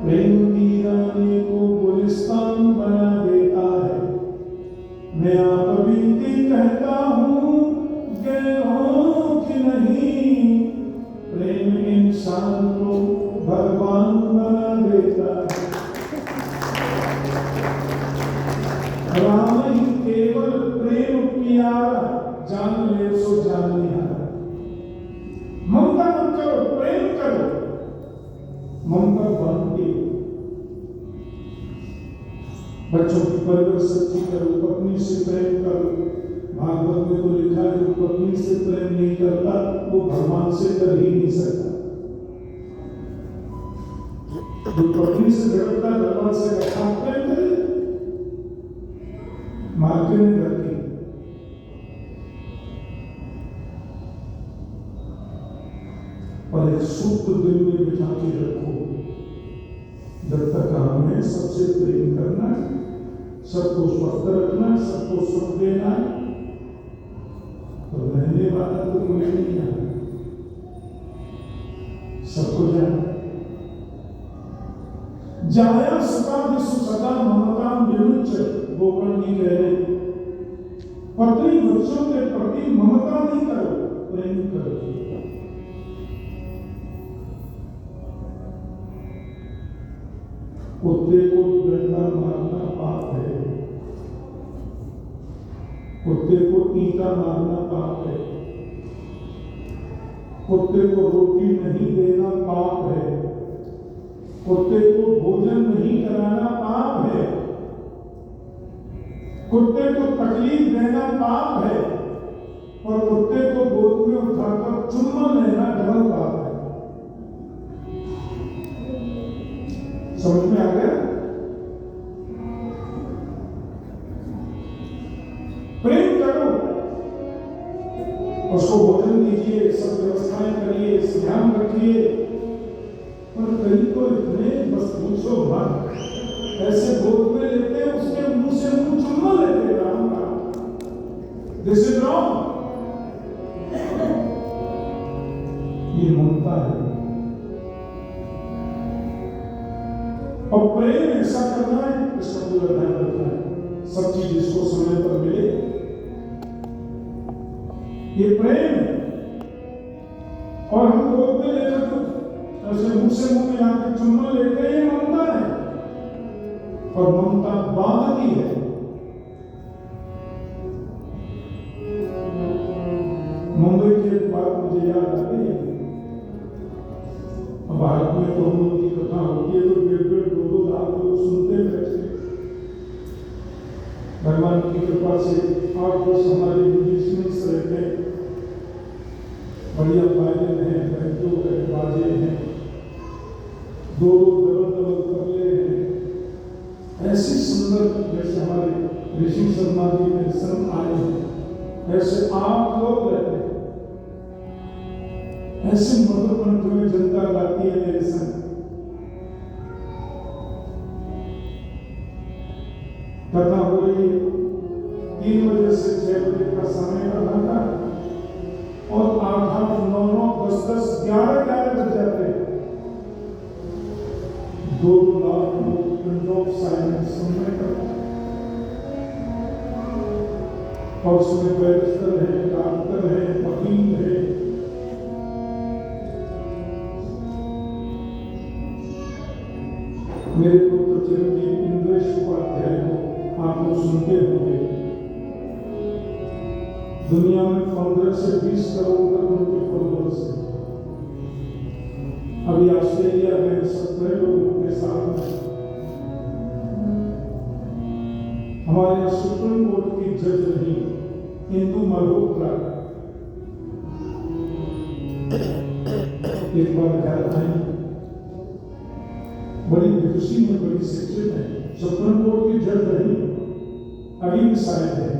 A: प्रेम वीरानी को गुलिस्तान बना देता है। मैं आप बीती कहता हूँ, गए हो कि नहीं, प्रेम इंसान को भगवान बना देता है। राम ही केवल प्रेम प्यारा, जान ले सो जान लिया। ममता मत करो, प्रेम करो, ममता बांधती। बच्चों की परवरिश सच्ची करो, पत्नी से प्रेम करो। भागवत में तो लिखा है जो पत्नी से प्रेम नहीं करता वो भगवान से कर ही नहीं सकता। जो पत्नी से झगड़ता भगवान से रखा प्रेम करे, मार्केट में रखी। और एक सूत्र दिल में बिठा के रखो, जब तक हमें सबसे प्रेम करना है, सबको स्वस्थ रखना है, सबको सुख देना है, तो रहने वाला तो कोई नहीं है, सबको जाना। जाया सदा विश्व सदा ममता विमुच, गोकर्णी कह रहे, पत्नी बच्चों के प्रति ममता नहीं करो, प्रेम करो। कुत्ते को डंडा मारना पाप है, कुत्ते को ईंटा मारना पाप है, कुत्ते को रोटी नहीं देना पाप है, कुत्ते को भोजन नहीं कराना पाप है, कुत्ते को तकलीफ देना पाप है, और कुत्ते को गोद में उठाकर चुम्मा लेना धर्म पाप है। समझ में आ गया? प्रेम करो, उसको भोजन दीजिए, सब व्यवस्थाएं करिए, ध्यान रखिए। पर कई तो इतने बस पूछो मत, ऐसे गोद में लेते हैं, उसके मुंह से मुंह चुम्मा लेते, राम का। This is wrong. ये ममता है। और प्रेम ऐसा करना है, इसका पूरा ध्यान रखना है, सब चीज इसको समय पर मिले, ये प्रेम है। और हम गोद में लेकर ऐसे मुंह से मुंह मिला के चुम्मा लेते हैं, ये ममता है, और ममता बांधती है। मुंबई की एक बात मुझे याद आती है, भारत में तो हम लोग की कथा होती है तो 1.5-2 लाख लोग सुनते बैठे। भगवान की कृपा से 8-10 हमारे म्यूजिशियंस रहते हैं, बढ़िया वायलिन है, बैंजो है, बाजे हैं, 2 डबल करले हैं, ऐसी सुंदर, जैसे हमारे ऋषि शर्मा जी में संत आए हैं, ऐसे 8 लोग रहते हैं। ऐसे मधुर कंठ में जनता गाती है मेरे संग। कथा हो रही है, 3 बजे से 6 बजे का समय कथा था, और 8-8, 9-9, 10-10, 11-11 बज जाते हैं। 2 लाख लोग पिंड ऑफ साइलेंस सुनने का। और उसमें बैरिस्टर है, डॉक्टर है, वकील है, मेरे पुत्र चिरंजीव इंद्रेश उपाध्याय को आप लोग सुनते होंगे। दुनिया में 15 से 20 करोड़ तक उनके फॉलोअर्स हैं। अभी ऑस्ट्रेलिया में 17 लोगों के साथ में हमारे सुप्रीम कोर्ट की जज रही इंदु मल्होत्रा एक बार घर आई, बड़ी विदुषी में, बड़ी शिक्षित है, सुप्रीम कोर्ट की जज रही, अभी भी शायद है।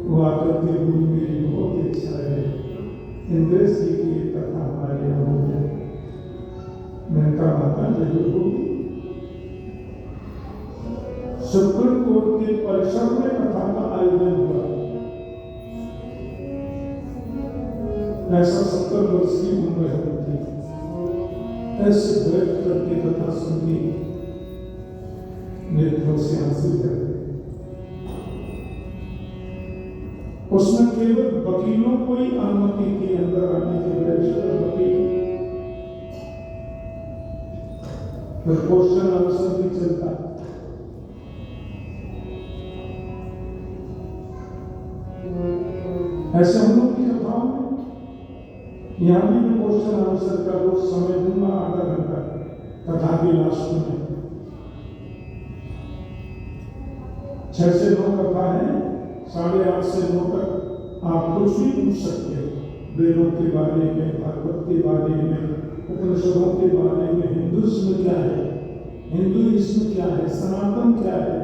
A: वो आकर के बोली मेरी बहुत इच्छा है इंद्रेश जी की एक कथा हमारे यहाँ हो जाए। मैंने कहा माता जरूर होगी। सुप्रीम कोर्ट के परिसर में कथा का आयोजन हुआ। ऐसा 70 वर्ष की उम्र है थी, ऐसे बैठ करके कथा सुनी, नेत्रों से आंसू जाते। उसमें केवल वकीलों को ही अनुमति थी अंदर आने के, बैरिस्टर वकील। फिर क्वेश्चन आंसर भी चलता। ऐसे हम लोग की कथाओं में यहाँ भी मैं क्वेश्चन आंसर का रोज समय दूंगा, आधा घंटा कथा की लास्ट में। 6 से 9 कथा है, 8:30 से 9 तक आप कुछ भी पूछ सकते हो, वेदों के बारे में, भागवत के बारे में, उपनिषदों के बारे में, हिंदुइज्म क्या है, हिंदुइज्म क्या है, सनातन क्या है,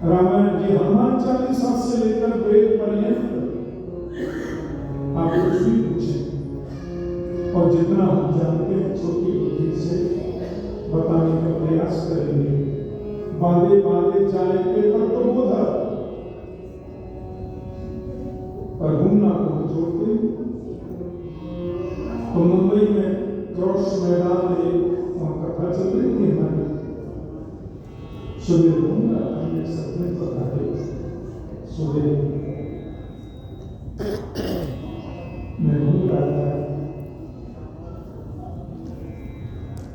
A: रामायण जी, हनुमान चालीसा से लेकर वेद पर्यंत आप कुछ भी पूछें और जितना हम जानते हैं छोटी बुद्धि से बताने का प्रयास करेंगे। बांधे बांधे चाहे के पर तो बोधा, पर घूमना को छोड़ते। तो मुंबई में क्रॉस मैदान में वहां कथा चल रही थी हमारी, सुबह घूम रहा था, ये सपने बता रहे सुबह मैं घूम रहा था।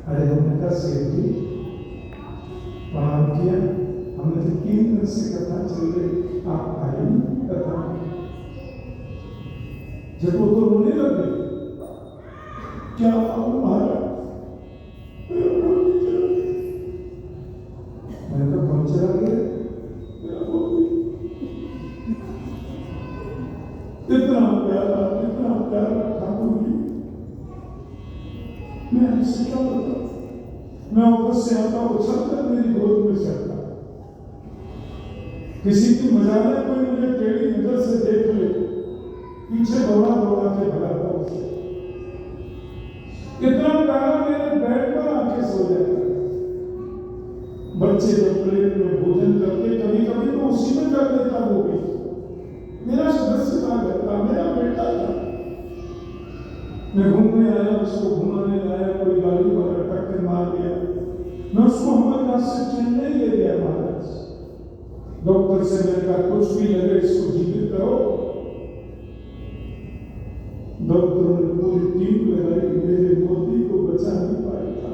A: अरे हमने कहा सेठ जी प्रणाम किया, हमने तो 3 दिन से कथा चल रही, आप आए नहीं कथा। जब वो तो रोने लगे, क्या महाराज, मैंने तो कौन चला गया, इतना प्यारा ठाकुर जी, मैं ऐसे क्या होता, मैं ऑफिस से आता उछलकर मेरी गोद में चढ़ता। किसी की मजाक है, कोई मुझे टेढ़ी नजर से देख ले, पीछे दौड़ा दौड़ा के भगाता उसे। कितना प्यारा, मेरे बेड पर आके सो जाता। बच्चे जब प्लेट में भोजन करते, कभी कभी तो उसी में कर देता, वो भी मेरा सदस्य था, घर का मेरा बेटा था। मैं घूमने आया, उसको घुमाने लाया, कोई गाड़ी वाला टक्कर मार दिया, मैं उसको हमारे पास से चेन्नई ले गया महाराज। डॉक्टर से मैंने कहा कुछ भी लगे इसको जीवित करो। डॉक्टरों ने पूरी टीम लगाई, मेरे मोदी को बचा नहीं पाया था।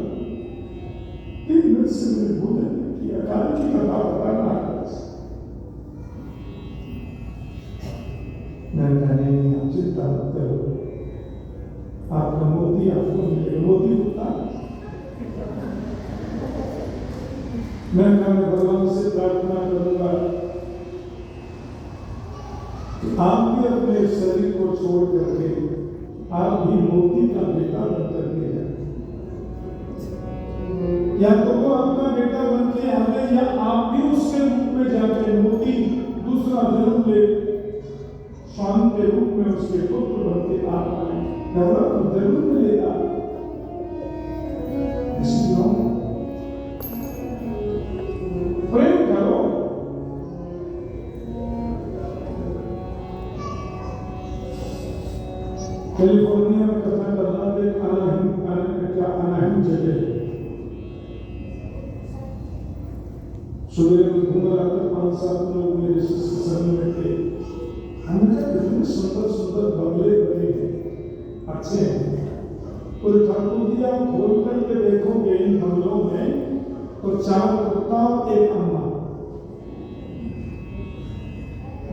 A: 3 मिनट से मैंने भोजन नहीं किया, काल की कथा बता महाराज। मैंने कहा नहीं, आप चिंता मत करो, आपका मोदी आपको मिलेगा, मोदी होता। मैं भगवान से प्रार्थना करूंगा कि आप भी अपने शरीर को छोड़ करके आप भी मोदी का बेटा बन करके जाए, या तो वो आपका बेटा बन के आए, या आप भी उसके रूप में जाके मोदी दूसरा जन्म ले, स्वामी के रूप में उसके पुत्र बन के आप आए, तो जरूर मिलेगा। प्रेम करो, कैलिफोर्निया में कथा करना थे, अनाहिम जगह सुबह में घूम रहा था, 5-7 लोग मेरे शिष्य संग में थे। हमने कहा कितने सुंदर सुंदर बंगले बने हैं, अच्छे हैं। तो ठाकुर जी आप खोल करके देखोगे इन बंगलों में तो 4 कुत्ता और 1 अम्मा,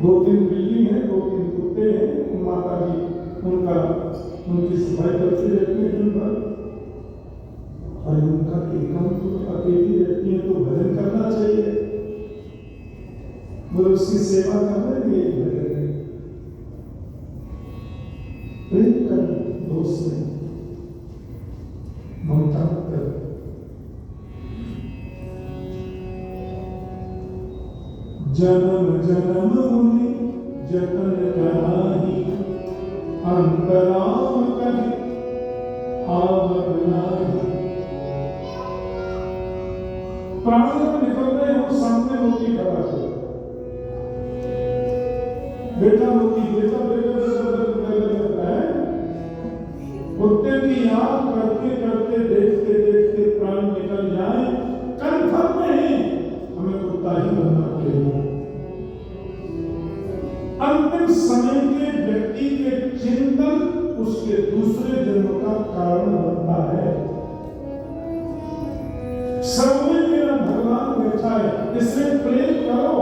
A: 2-3 बिल्ली है, 2-3 कुत्ते हैं। माता जी उनकी सफाई करती रहती है दिन भर, और उनका एकांत अकेली रहती है तो भजन करना चाहिए, वो उसकी सेवा करने के लिए भजन है। प्रेम कर, दोस्त नहीं, ममता कर। जन्म जन्म मुनि जतन कराही, अंतराम कभी आवत नाही। प्राण निकल रहे हो, सामने रोटी खड़ा हो, बेटा रोटी, बेटा बेटा है। कुत्ते की याद करते करते देखते देखते प्राण निकल जाए, कंफर्म नहीं हमें कुत्ता ही बनना पड़ेगा। अंतिम समय के व्यक्ति के चिंतन उसके दूसरे जन्म का कारण बनता है। सब में मेरा भगवान बैठा है, इसलिए प्रेम करो,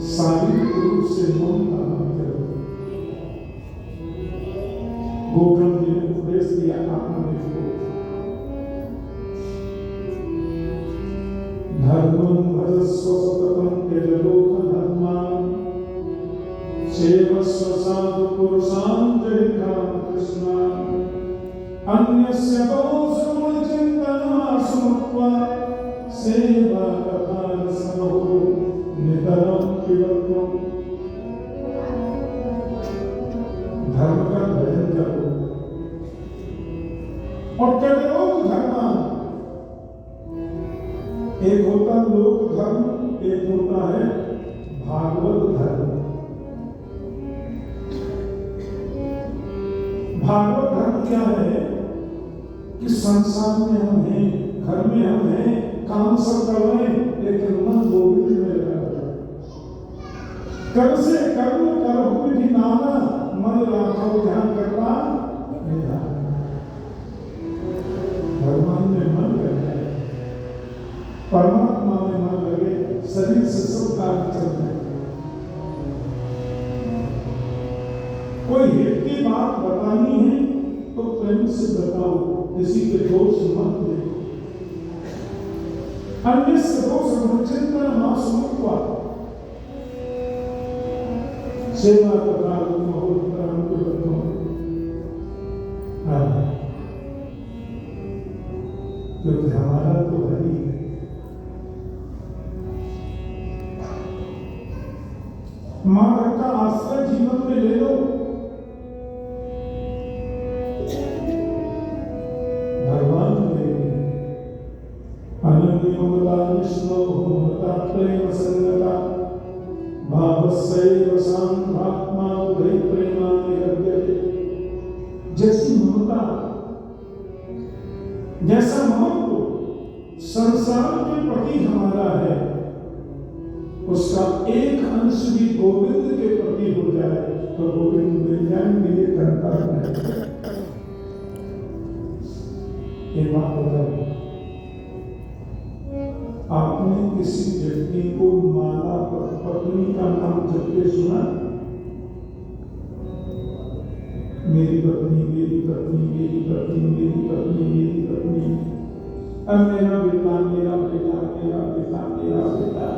A: शारीरिक रूप से ममता मत करो। गोब्रह्म जी ने उपदेश दिया आत्मनिष्ठ को, धर्मं भजस्व सततं त्यज लोक धर्मान्, सेवस्व साधु पुरुषान् जयिकान् कृष्णान्, अन्यस्य दोषं चिन्तनासुत्वा सेवा कथान समो नितरं पिबत्वम्। धर्म का भजन करो और लोक धर्म, एक होता लोक धर्म, एक होता है भागवत धर्म। भागवत धर्म क्या है कि संसार में हम हैं, घर में हम हैं, काम सब कर रहे हैं, लेकिन मन गोविंद में लगा हुआ है। कर से कर्म करहु विधि नाना, मन राखो ध्यान करता मेरा। भगवान में मन लगे, परमात्मा में मन लगे, शरीर से सब कार्य चल रहे। कोई हित की बात बतानी है तो प्रेम से बताओ, किसी के दोष मत देखो। अन्य दोष चिंता मासूमुत्वा सेवा कथा महोत्तरम पिबत्वम्। क्योंकि हमारा तो हरि है। माँ का आश्रय जीवन में ले लो, भगवान अनन्योमता विष्णु ममता प्रेम संगता भावस्यैव सान्धात्मा उदय प्रेमा निरज्यते। जैसी ममता, जैसा महत्व संसार के प्रति हमारा है, उसका एक अंश भी गोविंद के प्रति हो जाए तो गोविंद मिल जाएंगे। ये करता है। एक बात बताओ, आपने किसी व्यक्ति को माला पर पत्नी का नाम जपते सुना? मेरी पत्नी, मेरी पत्नी, मेरी पत्नी, मेरी पत्नी, मेरी पत्नी, अब मेरा बेटा, मेरा बेटा, मेरा बेटा, मेरा बेटा।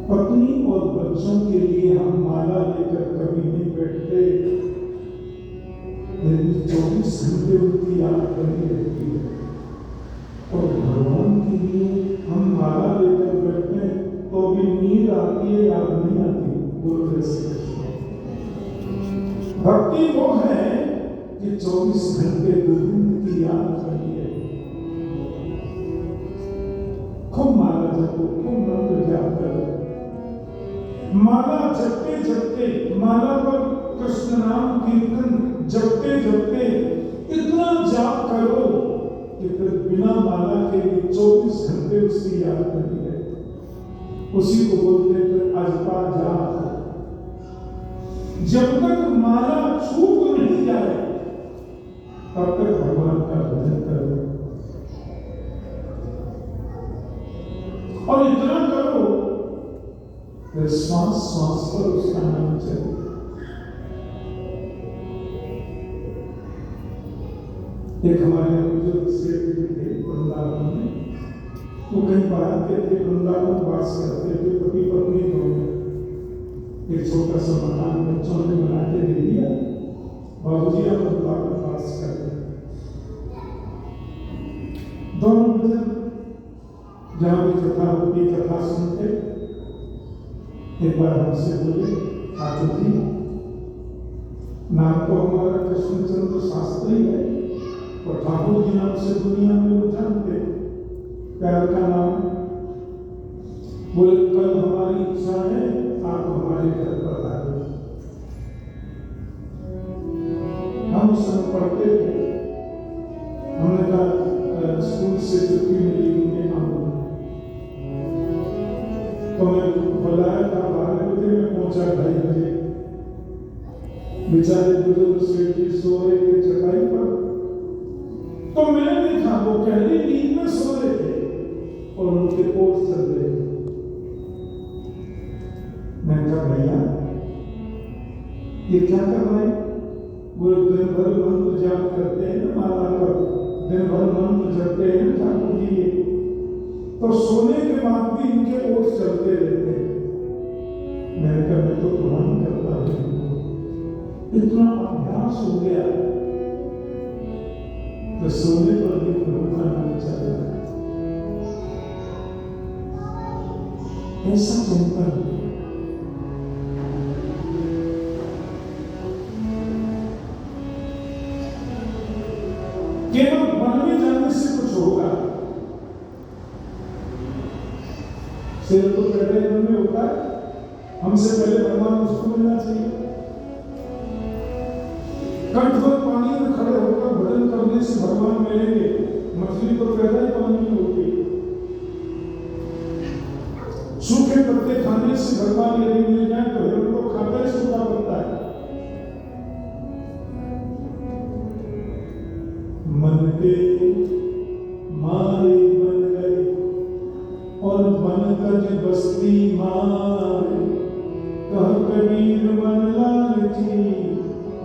A: पत्नी और बच्चों के लिए हम माला लेकर कभी नहीं बैठते, लेकिन 24 घंटे उनकी याद बनी रहती है। और भगवान के लिए हम माला लेकर बैठते तो भी नींद आती है, याद नहीं आती। बोलो जैसे भक्ति वो है कि 24 घंटे गोविंद की याद बनी है। खूब माला जपो, खूब मंत्र जाप करो। माला जपते जपते, माला पर कृष्ण नाम कीर्तन जपते जपते इतना जाप करो कि फिर बिना माला के भी 24 घंटे उसकी याद करनी है। उसी को बोलते हैं अजपा जाप। जब तक माला छूट नहीं जाए तब तक भगवान का भजन करो, और इतना करो कि श्वास श्वास पर उसका नाम चले। एक हमारे बुजुर्ग सेठ थे वृंदावन में, वो कहीं बाहर के थे, वृंदावन वास करते थे, पति पत्नी दोनों। एक छोटा सा मकान बच्चों ने बना के दे दिया, बाबूजी आप वृंदावन वास करते। दोनों बुजुर्ग जहाँ भी कथा होती कथा सुनते, एक बार हमसे बोले, ठाकुर जी नाम तो हमारा कृष्णचंद्र शास्त्री है, और ठाकुर जी नाम से दुनिया में वो जानते, प्यार का नाम। बोले कल हमारी इच्छा है आप हमारे घर पर आए। हम उस समय पढ़ते थे, हमने कहा स्कूल से छुट्टी मिलेगी हम, तो मैं बुलाया था 12 बजे, मैं पहुंचा 2:30 बजे। बेचारे बुजुर्ग सेठ जी सो रहे थे चटाई पर, तो मैंने देखा वो गहरी नींद में सो रहे थे और उनके ओठ चल रहे थे। मैंने कहा भैया ये क्या कर रहे हैं? वो दिन भर मंत्र जाप करते हैं ना माला पर, दिन भर मंत्र जपते हैं ठाकुर जी, तो सोने के बाद भी इनके ओठ चलते रहते हैं। मैंने कहा मैं तो प्रणाम करता हूँ, इतना अभ्यास हो गया तो सोने पर भी प्रभु का नाम चल रहा है। ऐसा चिंतन केवल मन में जाने से कुछ होगा। सिर तो पहले मन में होता है, हमसे पहले भगवान उसको मिलना चाहिए। कंठ पर पानी में खड़े होकर भजन करने से भगवान मिलेंगे, मछली तो पैदा ही पानी में होती है। सूखे पत्ते खाने से भगवान यदि मिल जाए तो हिरण तो खाता ही सूखा बनता है। मन के मारे बन गए और मन गज बस्ती मारे, कह कबीर मन लालची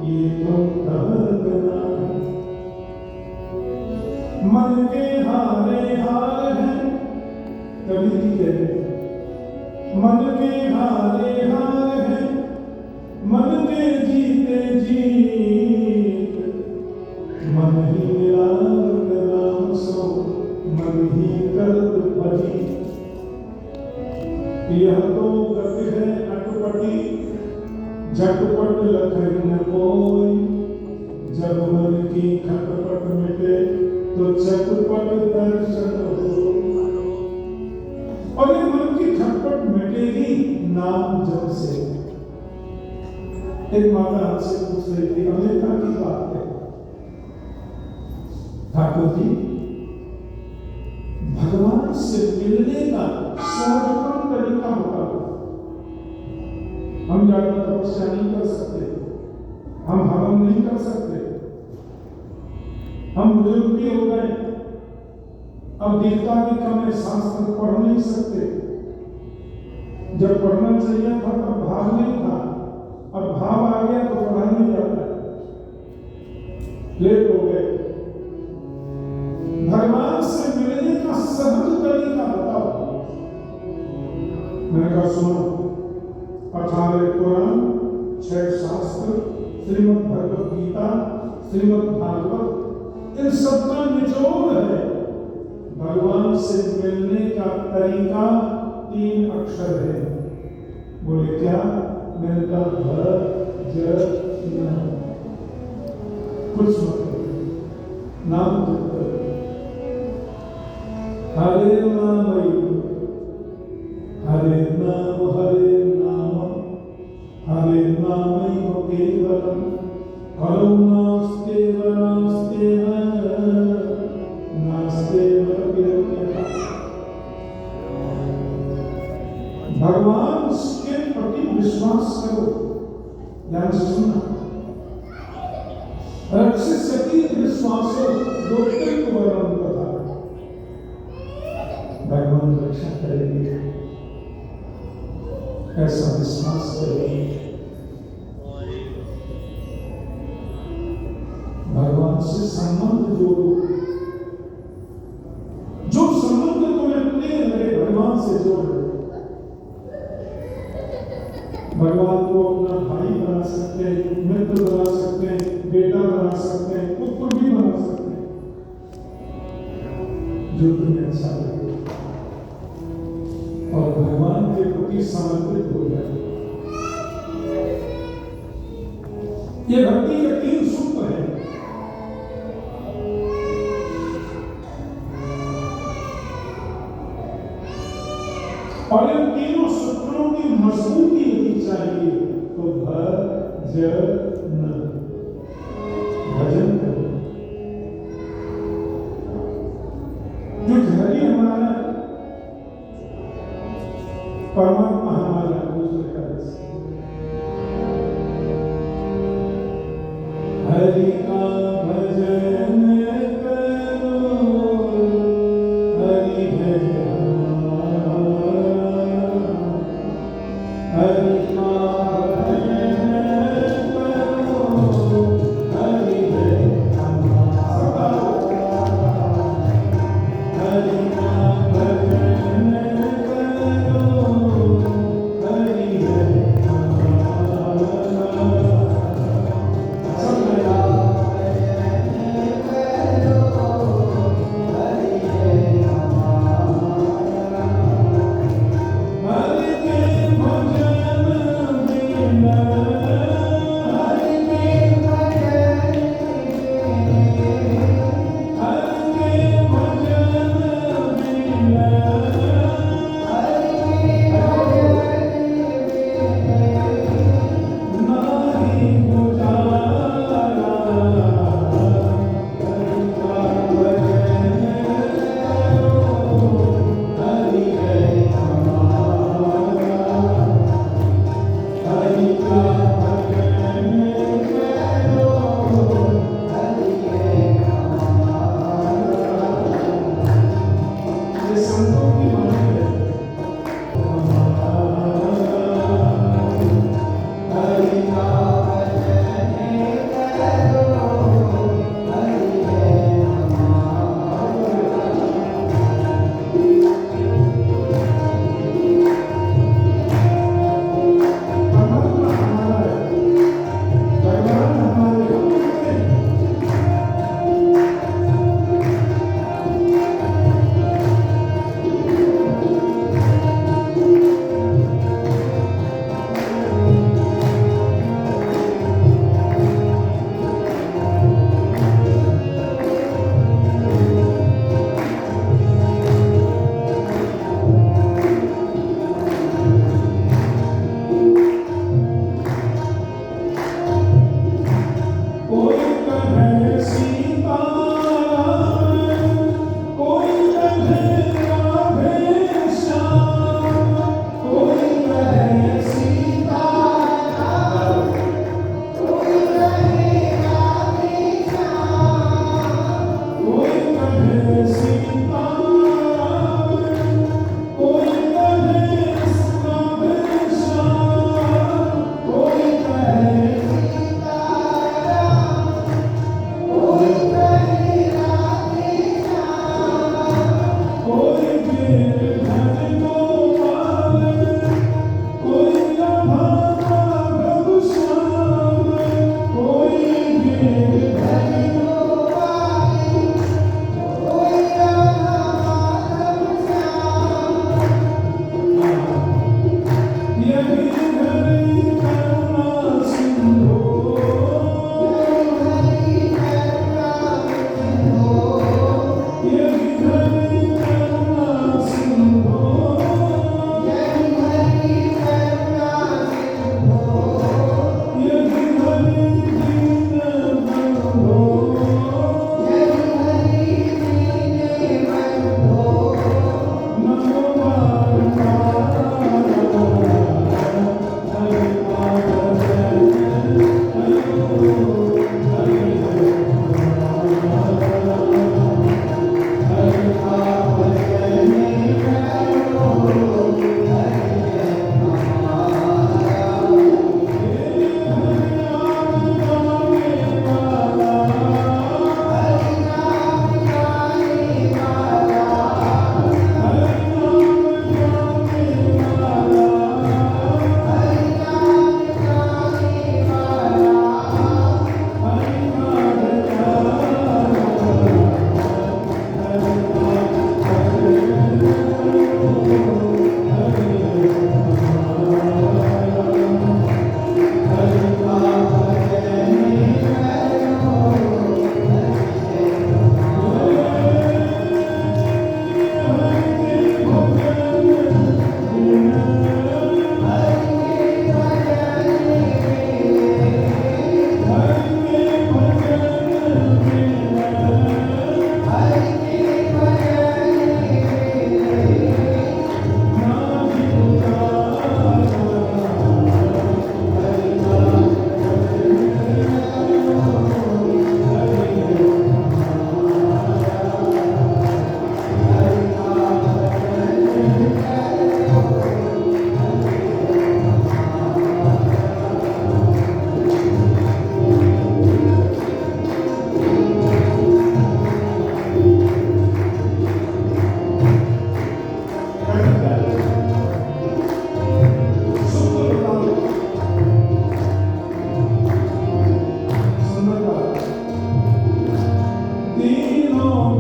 A: ये तो कहना। मन के हारे हार हैं, कबीर कहते मन के हारे हार हैं, मन के जीते जीत, मन ही मिला राम सो मन ही करत भजी। यह तो गति है अटपटी, झटपट लखन न कोई, जब मन की खटपट मिटे तो चटपट दर्शन हो। और ये मन की खटपट मिटेगी नाम जप से। एक माता हमसे पूछ रही थी, अमेरिका की बात है, ठाकुर जी भगवान से मिलने का सर्वोत्तम तरीका होता है। हम ज्यादा तपस्या नहीं कर सकते, हम हवन नहीं कर सकते, हम बुजुर्ग भी हो गए, अब दीक्षा भी कम है, शास्त्र पढ़ नहीं सकते। जब पढ़ना चाहिए था तब भाव नहीं था, अब भाव आ गया तो पढ़ा नहीं जाता, लेट हो गए। भगवान से मिलने का सहज तरीका बताओ। मैंने कहा सुनो, 18 पुराण, 6 शास्त्र, श्रीमद् भगवत गीता, श्रीमद् भागवत, इन सब का निचोड़ है भगवान से मिलने का तरीका 3 अक्षर है। बोले क्या? मैंने कहा भजन, कुछ नाम जप करो। हरे नाम हरे नाम हरे नाम हरे नाम केवलम करुणास्तेव नास्तेव नास्तेव करो, ध्यान से सुनना। रक्षित सती विश्वासो लोकत्व वरम कथा, भगवान रक्षा करेंगे, ऐसा विश्वास करेंगे। भगवान से संबंध जोड़ो, जो संबंध तुम्हें अपने भगवान से जोड़, भगवान को अपना भाई बना सकते हैं, मित्र बना सकते हैं, बेटा बना सकते हैं, पुत्र भी बना सकते हैं, जो तुम्हें अच्छा लगे और भगवान के प्रति समर्पित हो जाए। ये भक्ति के 3 सूत्र हैं। और इन तीनों सूत्रों की मजबूती यदि चाहिए तो भजन करो। जो हरि हमारा परमात्मा हमारा दूसरे का हरि का भजन करो, हरि भजन हरि का भजन करो, हरि भजन हरि का भजन करो, हरि भजन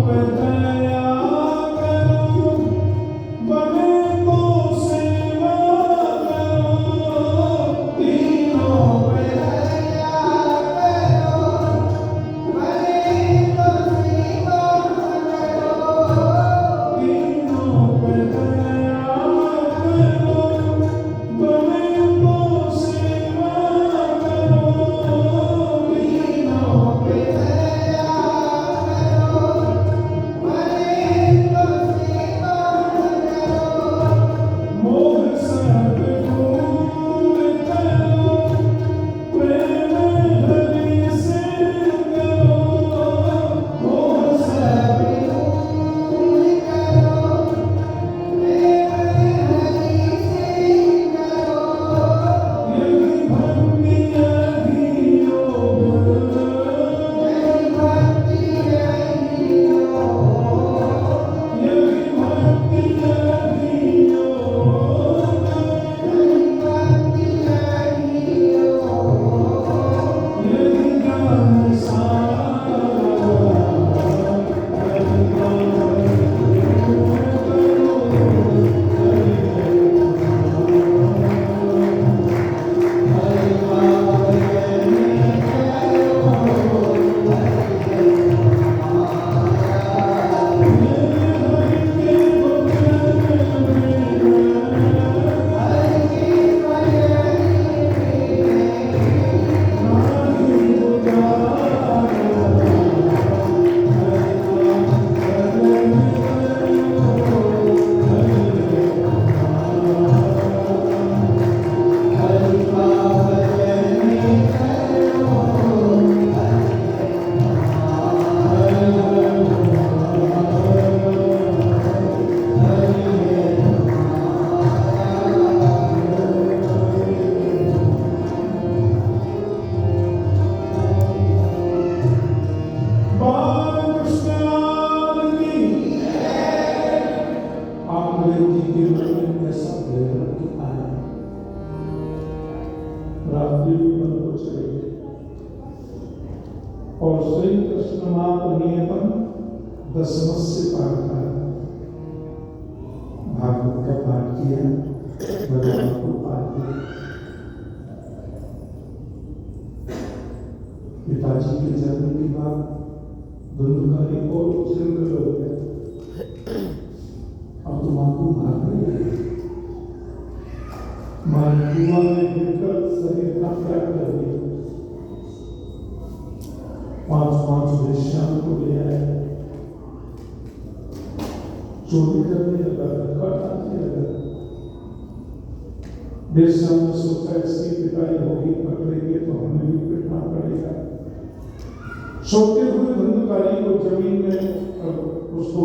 A: पे दया करो, बने को सेवा करो, तीनों पे दया करो, बने को सेवा करो, तीनों पे दया करो, बने को सेवा करो, तीनों पे दया करो, बने को सेवा करो, मोह सब दूर करो, प्रेम हरि से करो, मोह सब दूर करो, प्रेम हरि से करो, यही भक्ति यही योग, यही भक्ति यही योग, यही भक्ति यही योग, यही भक्ति यही योग, यही ज्ञान सारा, यही ज्ञान और श्री कृष्ण महापुनियतम दशमस्य पाठ का भागवत का पाठ किया, भगवान को पाठ किया। पिताजी के जन्म के बाद धुंधकारी और चंद्र हो गए, अब तो मां को भाग गई, मां कुआं में गिरकर शरीर का त्याग कर दिया, 5 वेश्याओं को ले आए, चोरी करने लगा, काटने लगा। वेश्याओं ने सोचा इसकी पिटाई होगी, पकड़ेंगे तो हमें भी पिटना पड़ेगा। सोते हुए धुंधकारी को जमीन में उसको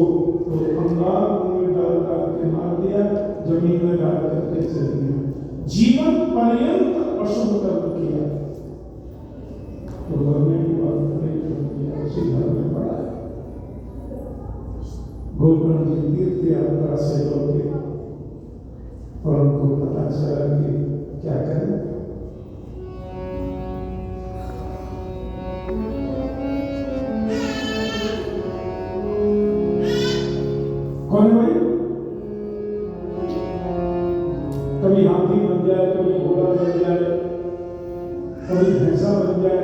A: अंगार में डाल के मार दिया, जमीन में डाल करके चल दिया। जीवन पर्यंत अशुभ कर्म किया, तो मरने की बात नहीं किया, उसी घर में पड़ा है। गोकर्ण जी तीर्थ यात्रा से लौटे और उनको पता चला कि क्या करें। कौन भाई? कभी हाथी बन जाए, कभी घोड़ा बन जाए, कभी भैंसा बन जाए,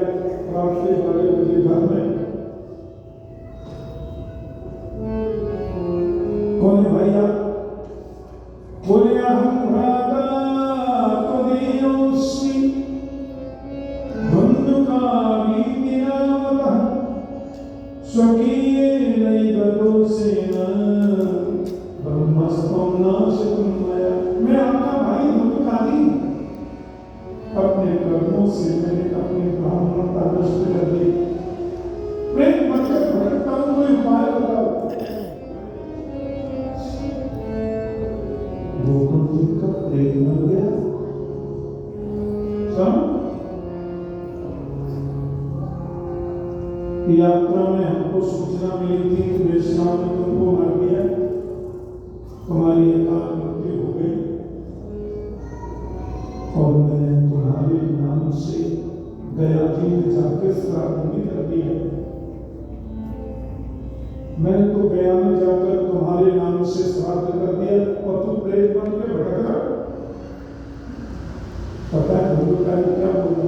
A: रात के 12 बजे घर में। कौन है भाई आप? बोले हम भ्राता तदीयोऽस्मि धुंधकारी निरावतः स्वकीयैव दोषेण ब्रह्मस्त्वं नाशितं मया। मैं आपका भाई धुंधकारी, अपने कर्मों से मैंने अपनी ब्राह्मणता नष्ट कर दी। मैं मतलब भटकता हूँ, कोई उपाय बताओ। गोकुल जी का प्रेम मिल गया। यात्रा में हमको सूचना मिली थी कि वेश्याओं ने तुमको मार दिया, तुम्हारी अकाल मृत्यु हो गई, और मैंने तुम्हारे नाम से गया जी में जाके श्राद्ध भी कर दिया। मैंने गया में जाकर तुम्हारे नाम से श्राद्ध कर दिया और तू प्रेत बन के भटक रहा। पता है धर्मकारी क्या बोला?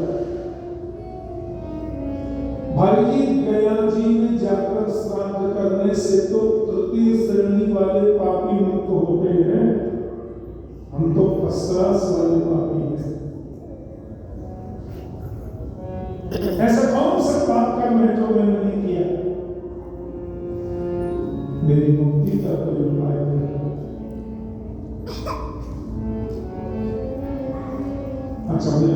A: भाई जी, गया जी में जाकर श्राद्ध करने से तो तृतीय श्रेणी वाले पापी मुक्त होते हैं, हम तो फर्स्ट क्लास वाले पापी हैं। ऐसा कौन सा पाप कर्म है जो मैंने नहीं किया? मेरी मुक्ति का कोई उपाय करो। अच्छा, मैं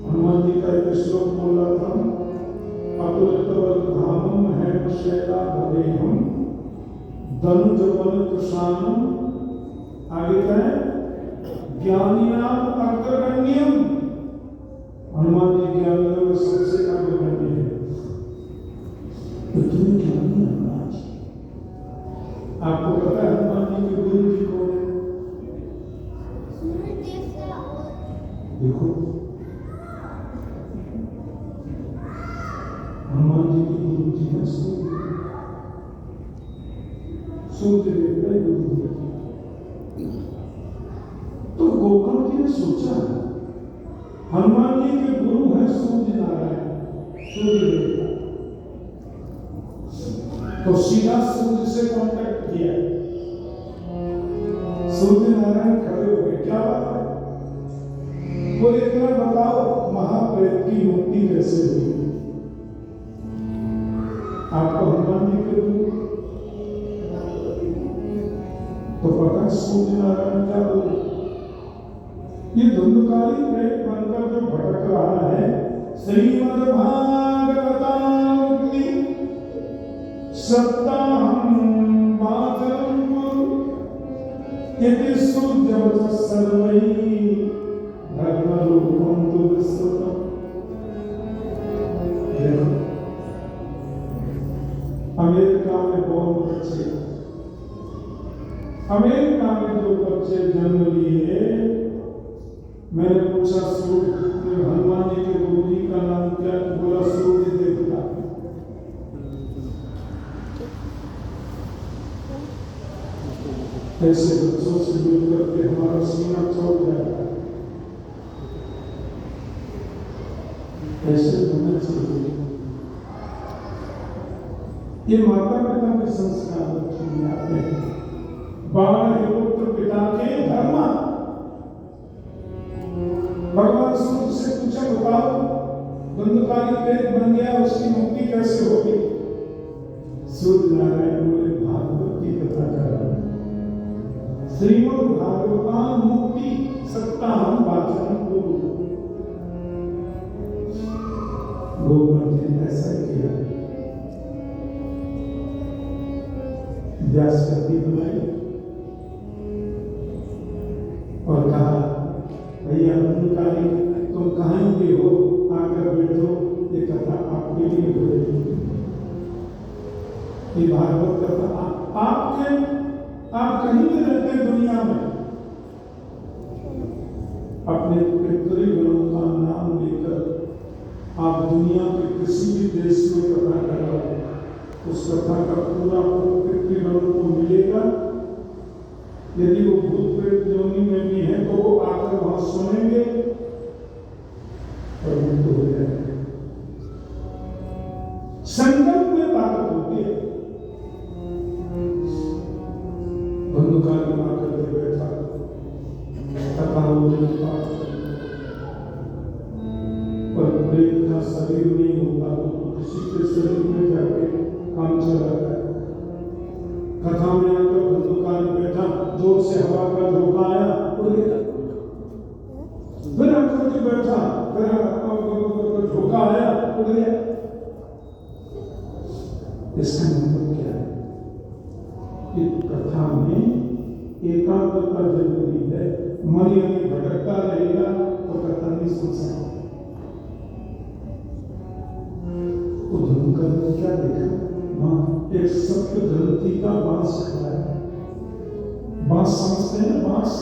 A: हनुमान जी का एक श्लोक बोला था, अतुलितवल्धामं है शैला भवेहम दनुज बल कृशानम। आगे क्या है? ज्ञानिनाम अग्रगण्यम। हनुमान जी ज्ञानियों में सबसे अग्रगण्य है। तो तुम्हें ज्ञानी हनुमान जी, आपको पता है हनुमान जी के गुरु जी कौन है? देखो, हनुमान जी के गुरु जी हैं सूर्य देवता गुरु जी। तो गोकर्ण जी ने सोचा हनुमान जी के गुरु हैं सूर्य नारायण, सूर्य देवता, तो सीधा सूर्य से कांटेक्ट किया। सूर्य नारायण खड़े हो गए, क्या बात है? वो इतना बताओ महाप्रेत की मुक्ति कैसे हुई? आपको हनुमान जी के गुरु तो पता है सूर्य नारायण क्या बोले? ये धुंधकारी प्रेत बनकर जो भटक रहा है, श्रीमद् भागवतामुक्ति सप्ताहं वाचनं कुरु इति सुजवच सर्वैः धर्मरूपं तु विस्तृतम्। अमेरिका में बहुत बच्चे, अमेरिका में जो बच्चे जन्म लिए, मैंने पूछा सूर्य हनुमान जी के गुरु जी का नाम क्या? बोला सूर्य देवता। ऐसे बच्चों से मिलकर के हमारा सीना चौड़ जाएगा। ऐसे होना चाहिए। ये माता पिता के संस्कार रखेंगे आपने। बाल पुत्र पिता के धर्म। भगवान सूर्य से पूछा, बताओ धुंधकारी प्रेत बन गया, उसकी मुक्ति कैसे होगी? सूर्य नारायण बोले, भागवत की कथा करो। श्रीमद् भागवतां मुक्ति सप्ताहं वाचनं कुरु। गोकर्ण जी ने ऐसा किया। व्यास गद्दी बनाई और कहा, भैया धुंधकारी तुम कहाँ के हो, आकर बैठो, ये कथा आपके लिए हो रही है। ये भागवत कथा आप कहीं भी रहते हैं दुनिया में, अपने पितृगणों का नाम लेकर आप दुनिया के किसी भी देश में कथा करो, उस कथा का पूरा पितृगणों को मिलेगा। यदि वो भूत प्रेत योनि में भी है तो वो आकर वहां सुनेंगे और मुक्त हो जाएंगे। संकल्प में ताकत होती है। धुंधकारी आकर के बैठा, कथा हो रही, पर प्रेत का शरीर नहीं होता, तो किसी के शरीर में जाके काम चलाता है। कथा में आकर धुंधकारी बैठा, जोर से हवा का झोंका आया, उड़ गया। फिर आकर के बैठा, फिर झोंका आया, उड़ गया। इसका मतलब क्या है? कथा में एकाग्रता जरूरी है। मन यदि भटकता रहेगा तो कथा नहीं सुन सकता। तो धुंधकारी ने क्या देखा? एक सत्य ग्रंथि का बांस खड़ा है। बांस समझते हैं? बांस,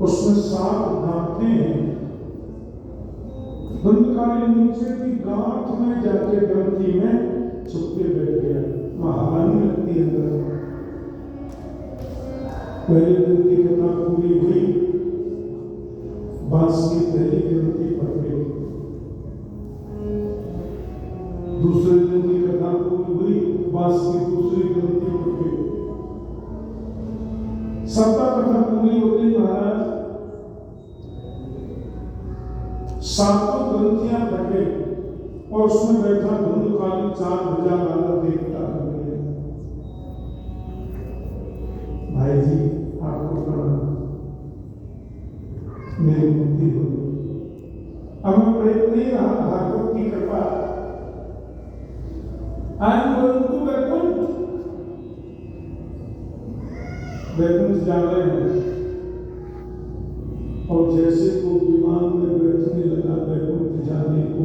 A: उसमें 7 गांठें हैं। धुंधकारी नीचे की गांठ में जाके ग्रंथि में छुप के बैठ गया। महारानी लगती है अंदर। पहले दिन की कथा पूरी हुई, बांस की पहली गिनती पड़ गई। दूसरे दिन की कथा पूरी हुई, बांस की दूसरी गिनती पड़ गई। सप्ताह कथा पूरी होती महाराज सातों ग्रंथियां ढके और उसमें बैठा धुंधकाली 4 भुजा वाला देवता बन गया। भाई जी आपको प्रणाम, मेरी मुक्ति हो गई। अब मैं प्रयत्न नहीं रहा, भागवत की कृपा। I am going to Vaikunth, Vaikunth जा रहे हैं। और जैसे को विमान में बैठने लगा वैकुंठ जाने को,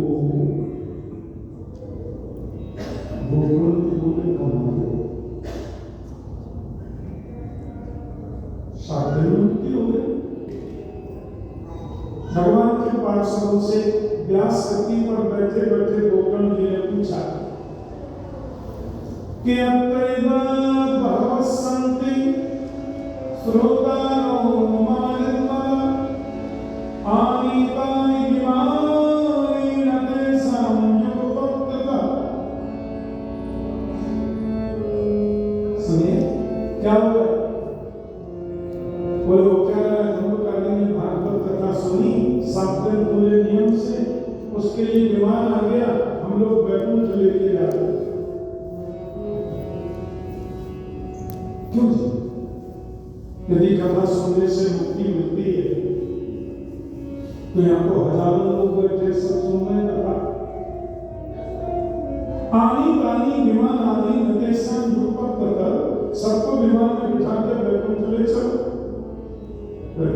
A: गोकुंठ बोले कमाते साधन मुक्ति हो गई। भगवान के पार्षदों से व्यास गति पर बैठे बैठे गोकर्ण जी ने पूछा कि भगवत संति श्रोतारो मानित्वा आनीतानि विमानि नदेशं युगपत्तः। सुनिए क्या हुआ? बोले वो कह रहा है धर्मकाली ने भागवत कथा सुनी, 7 दिन पूरे नियम से, उसके लिए विमान आ गया, हम लोग वैकुंठ लेके जाते। क्यों? यदि कथा सुनने से मुक्ति मिलती है तो यहाँ तो हजारों लोग बैठे सब सुन रहे कथा। आनी बानी विमान आनी नदेशं युगपत्तः, सबको विमान में बिठा के वैकुंठ ले चलो।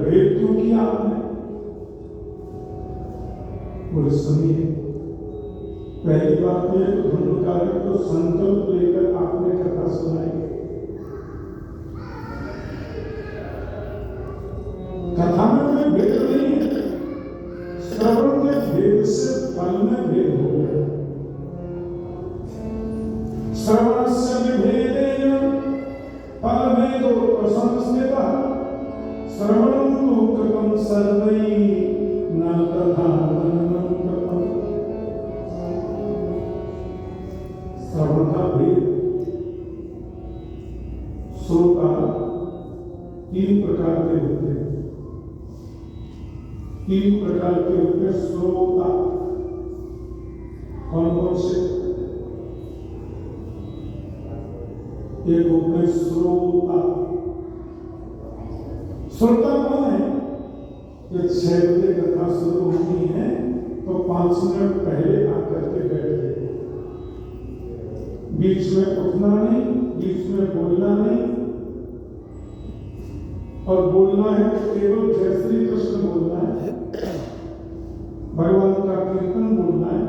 A: भेद क्यों किया आपने? बोले सुनिए, पहली बात तो ये तो धर्मकाली को संकल्प लेकर आपने कथा सुनाई। कथा में कोई भेद नहीं है, श्रवण के भेद से फल में भेद हो गया। श्रवणस्य विभेदेन फलभेदो प्रसंस्कृतः, श्रवणं तु कृतं सर्वैः न तथा मननं कृतम्। श्रवण का भेद श्रोता 3 प्रकार के होते हैं। 3 प्रकार के होते हैं श्रोता। कौन कौन से? एक होते हैं श्रोता। श्रोता कौन है? कि 6 बजे कथा शुरू होती है तो 5 मिनट पहले आकर के बैठ गए, बीच में उठना नहीं, बीच में बोलना नहीं, और बोलना है तो केवल जय श्री कृष्ण बोलना है, भगवान का कीर्तन बोलना है।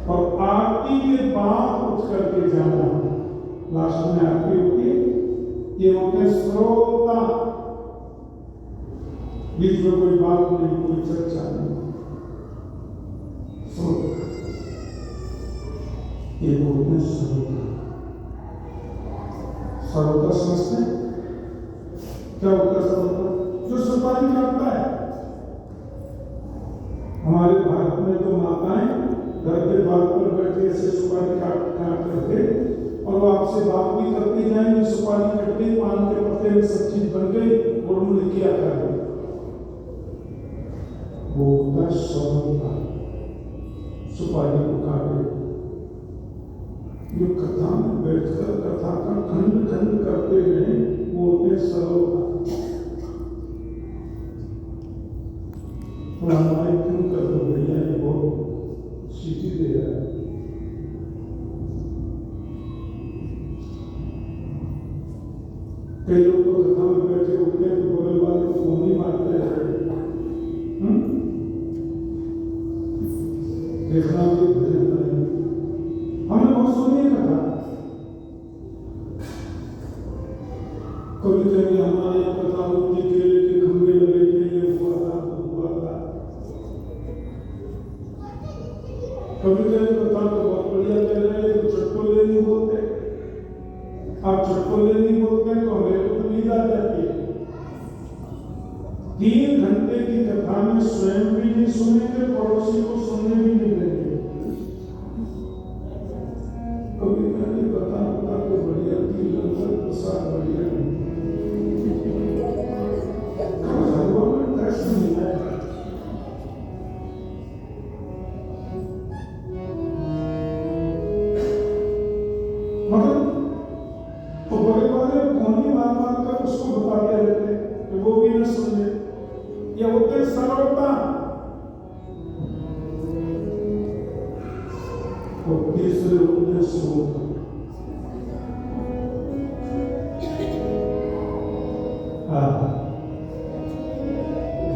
A: और आरती के बाद उठ करके जाना, लास्ट में आरती होती है। ये होते हैं श्रोता, बीच में कोई बात नहीं, कोई चर्चा नहीं, श्रोता। ये होते हैं श्रोता। श्रोता समझते क्या होता है? श्रोता जो सुपारी काटता है। हमारे भारत में तो माताएं घर के द्वार पर बैठे ऐसे सुपारी काट करके, और वो आपसे बात भी करती जाएंगे, सुपारी कट गई, पान के पत्ते में सब चीज बन गई, और उन्होंने किया कर दिया। वो होता श्रोता, सुपारी को काटे। जो कथा में बैठकर कथा का खंड खंड करते हैं वो होते श्रोता। थोड़ा माइक क्यों कर दो भैया, ये बहुत सीटी दे रहा है। कई लोग तो कथा में बैठे होते हैं तो बगल वाले को फोन ही मारते हैं। देखना भी भजन नहीं। हमने बहुत सुनी है कथा। कभी कभी हमारे यहाँ कथा होती, केले के खंभे लगे थे, ये हुआ था, हुआ था। कभी कभी कथा तो बहुत बढ़िया कह रहे हैं, तो चटोले नहीं बोलते। आप चटोले नहीं बोलते तो हमें तो नींद आ जाती है। 3 घंटे की कथा में स्वयं भी नहीं सुनेंगे, पड़ोसी को सुनने भी नहीं देंगे। कभी मैंने कथा तो बढ़िया की, लंगर प्रसाद बढ़िया नहीं, नहीं है। मगर तो बड़े बड़े कौनी मार कर उसको बताते रहते कि वो भी न सुने। ये होते सरलता और तीसरे होते सोता।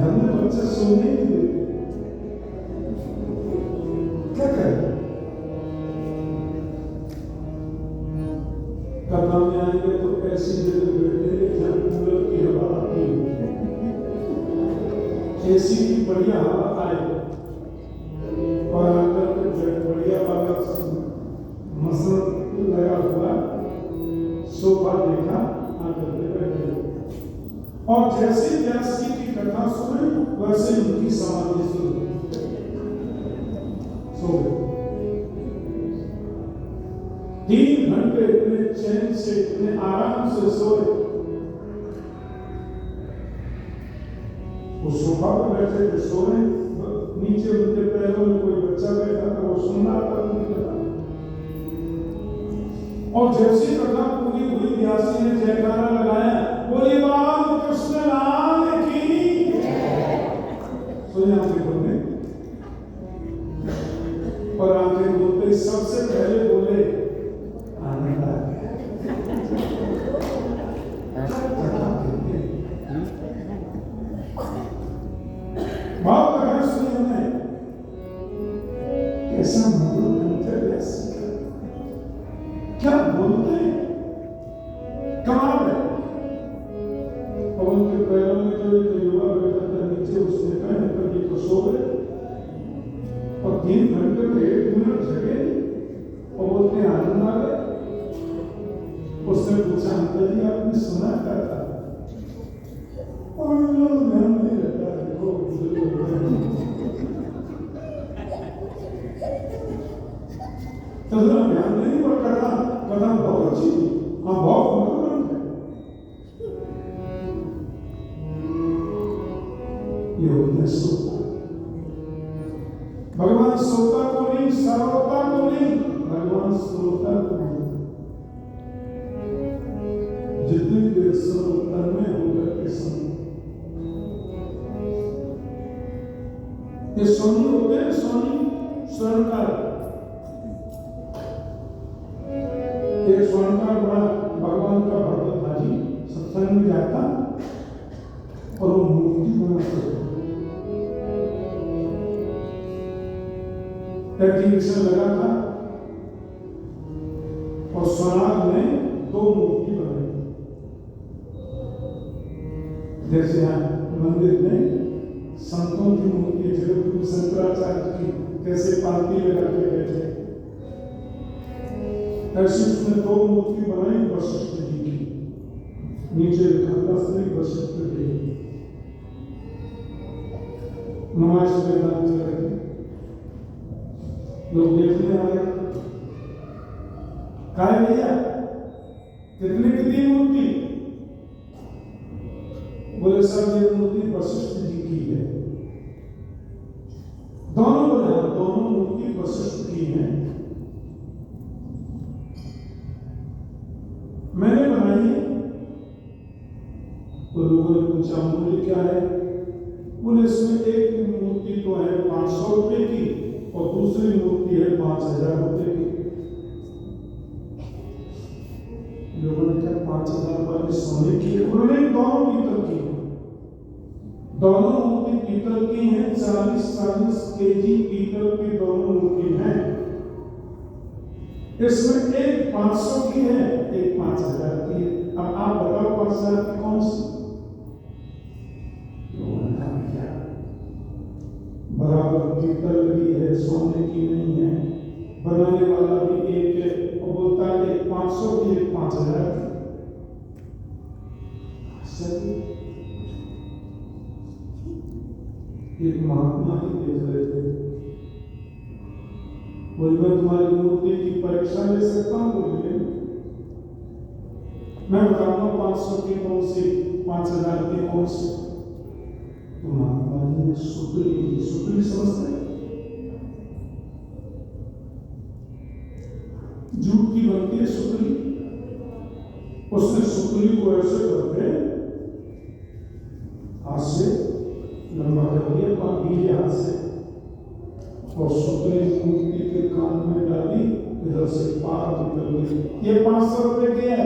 A: घर में बच्चे सोने नहीं देते, क्या करें? कथा में आएंगे तो ऐसी जगह बैठे जहां कूलर की हवा आती है, एसी की बढ़िया हवा आए, और आकर के बढ़िया वाला मसल लगा हुआ सोफा देखा, आकर के बैठे, और जैसे व्यास जी की कथा सुने वैसे उनकी समाधि शुरू सो गए। 3 घंटे इतने चैन से, इतने आराम से सोए। वो सोफा पर बैठे थे, सोए, नीचे उनके पैरों में कोई बच्चा बैठा था, वो सुन रहा था उनकी कथा। और जैसी कथा पूरी हुई, व्यासी ने जयकारा लगाया, बोली बाल कृष्ण लाल की। सुने आंखें खोलने, और आंखें खोलते सबसे पहले बोले आनंद आ गया। बहुत कथा सुनी हमने, कैसा मधुर कंठ व्यासी का, क्या बोलते हैं, कमाल है। पवन के पैरों में जो एक युवा बैठा था नीचे, उसने कहा पर ये तो सो गए, और 3 घंटे में 1 मिनट जगे और बोलते आनंद आ गया। उसने पूछा अंकल जी आपने सुना क्या था? और ध्यान नहीं रहता, देखो तो ध्यान नहीं पर करना, कथा बहुत अच्छी थी, हाँ बहुत मनोरंजन है। ये होते सोता, भगवान सोता को नहीं, सरोता को नहीं, भगवान श्रोता को नहीं। जितनी देर सरोता में होकर के सुनो, ये स्वामी होते हैं, स्वामी स्वर्णकार। एक स्वर्णकार बड़ा भगवान का भक्त था जी, सत्संग में जाता और वो मूर्ति बनाता। एग्जीबिशन लगा था और स्वनाग ने 2 मूर्ति बनाई। जैसे यहाँ मंदिर में संतों की मूर्ति, जगत शंकराचार्य की कैसे पालती लगा के बैठे, ऐसी उसने 2 मूर्ति बनाई वशिष्ठ जी की। नीचे लिखा था श्री वशिष्ठ देव। नमाज मैदान चल रहे थे, लोग देखने आ गए, कहा भैया कितनी मूर्ति? बोले सर ये मूर्ति वशिष्ठ जी की है। दोनों बोले हाँ, दोनों मूर्ति वशिष्ठ की है। मैंने बनाई है। तो लोगों ने पूछा मूल्य क्या है? बोले इसमें एक मूर्ति तो है 500 रुपए की और दूसरी मूर्ति है 5000 रुपए की। लोगों ने कहा 5000 वाली सोने की है? उन्होंने दोनों पीतल की है। दोनों मूर्ति पीतल की हैं। 40-40 केजी पीतल की दोनों मूर्ति हैं। इसमें एक 500 की है, एक 5000 की है। अब आप बताओ 5000 की कौन सी? बराबर पीतल की है, सोने की नहीं है। बनाने वाला बोले मैं तुम्हारी मूर्ति की परीक्षा ले सकता हूँ? बोले मैं बताऊंगा 500 की कौन सी, 5000 की कौन सी। तो महात्मा जी ने सुतली समझते हैं, जूट की बनती है सुतली। उसने सुतली को ऐसे करके हाथ से लंबा कर दिया, गीले हाथ से, और सुतली मूर्ति के कान में डाली, इधर से पार निकल गई। ये 500 रुपए की है।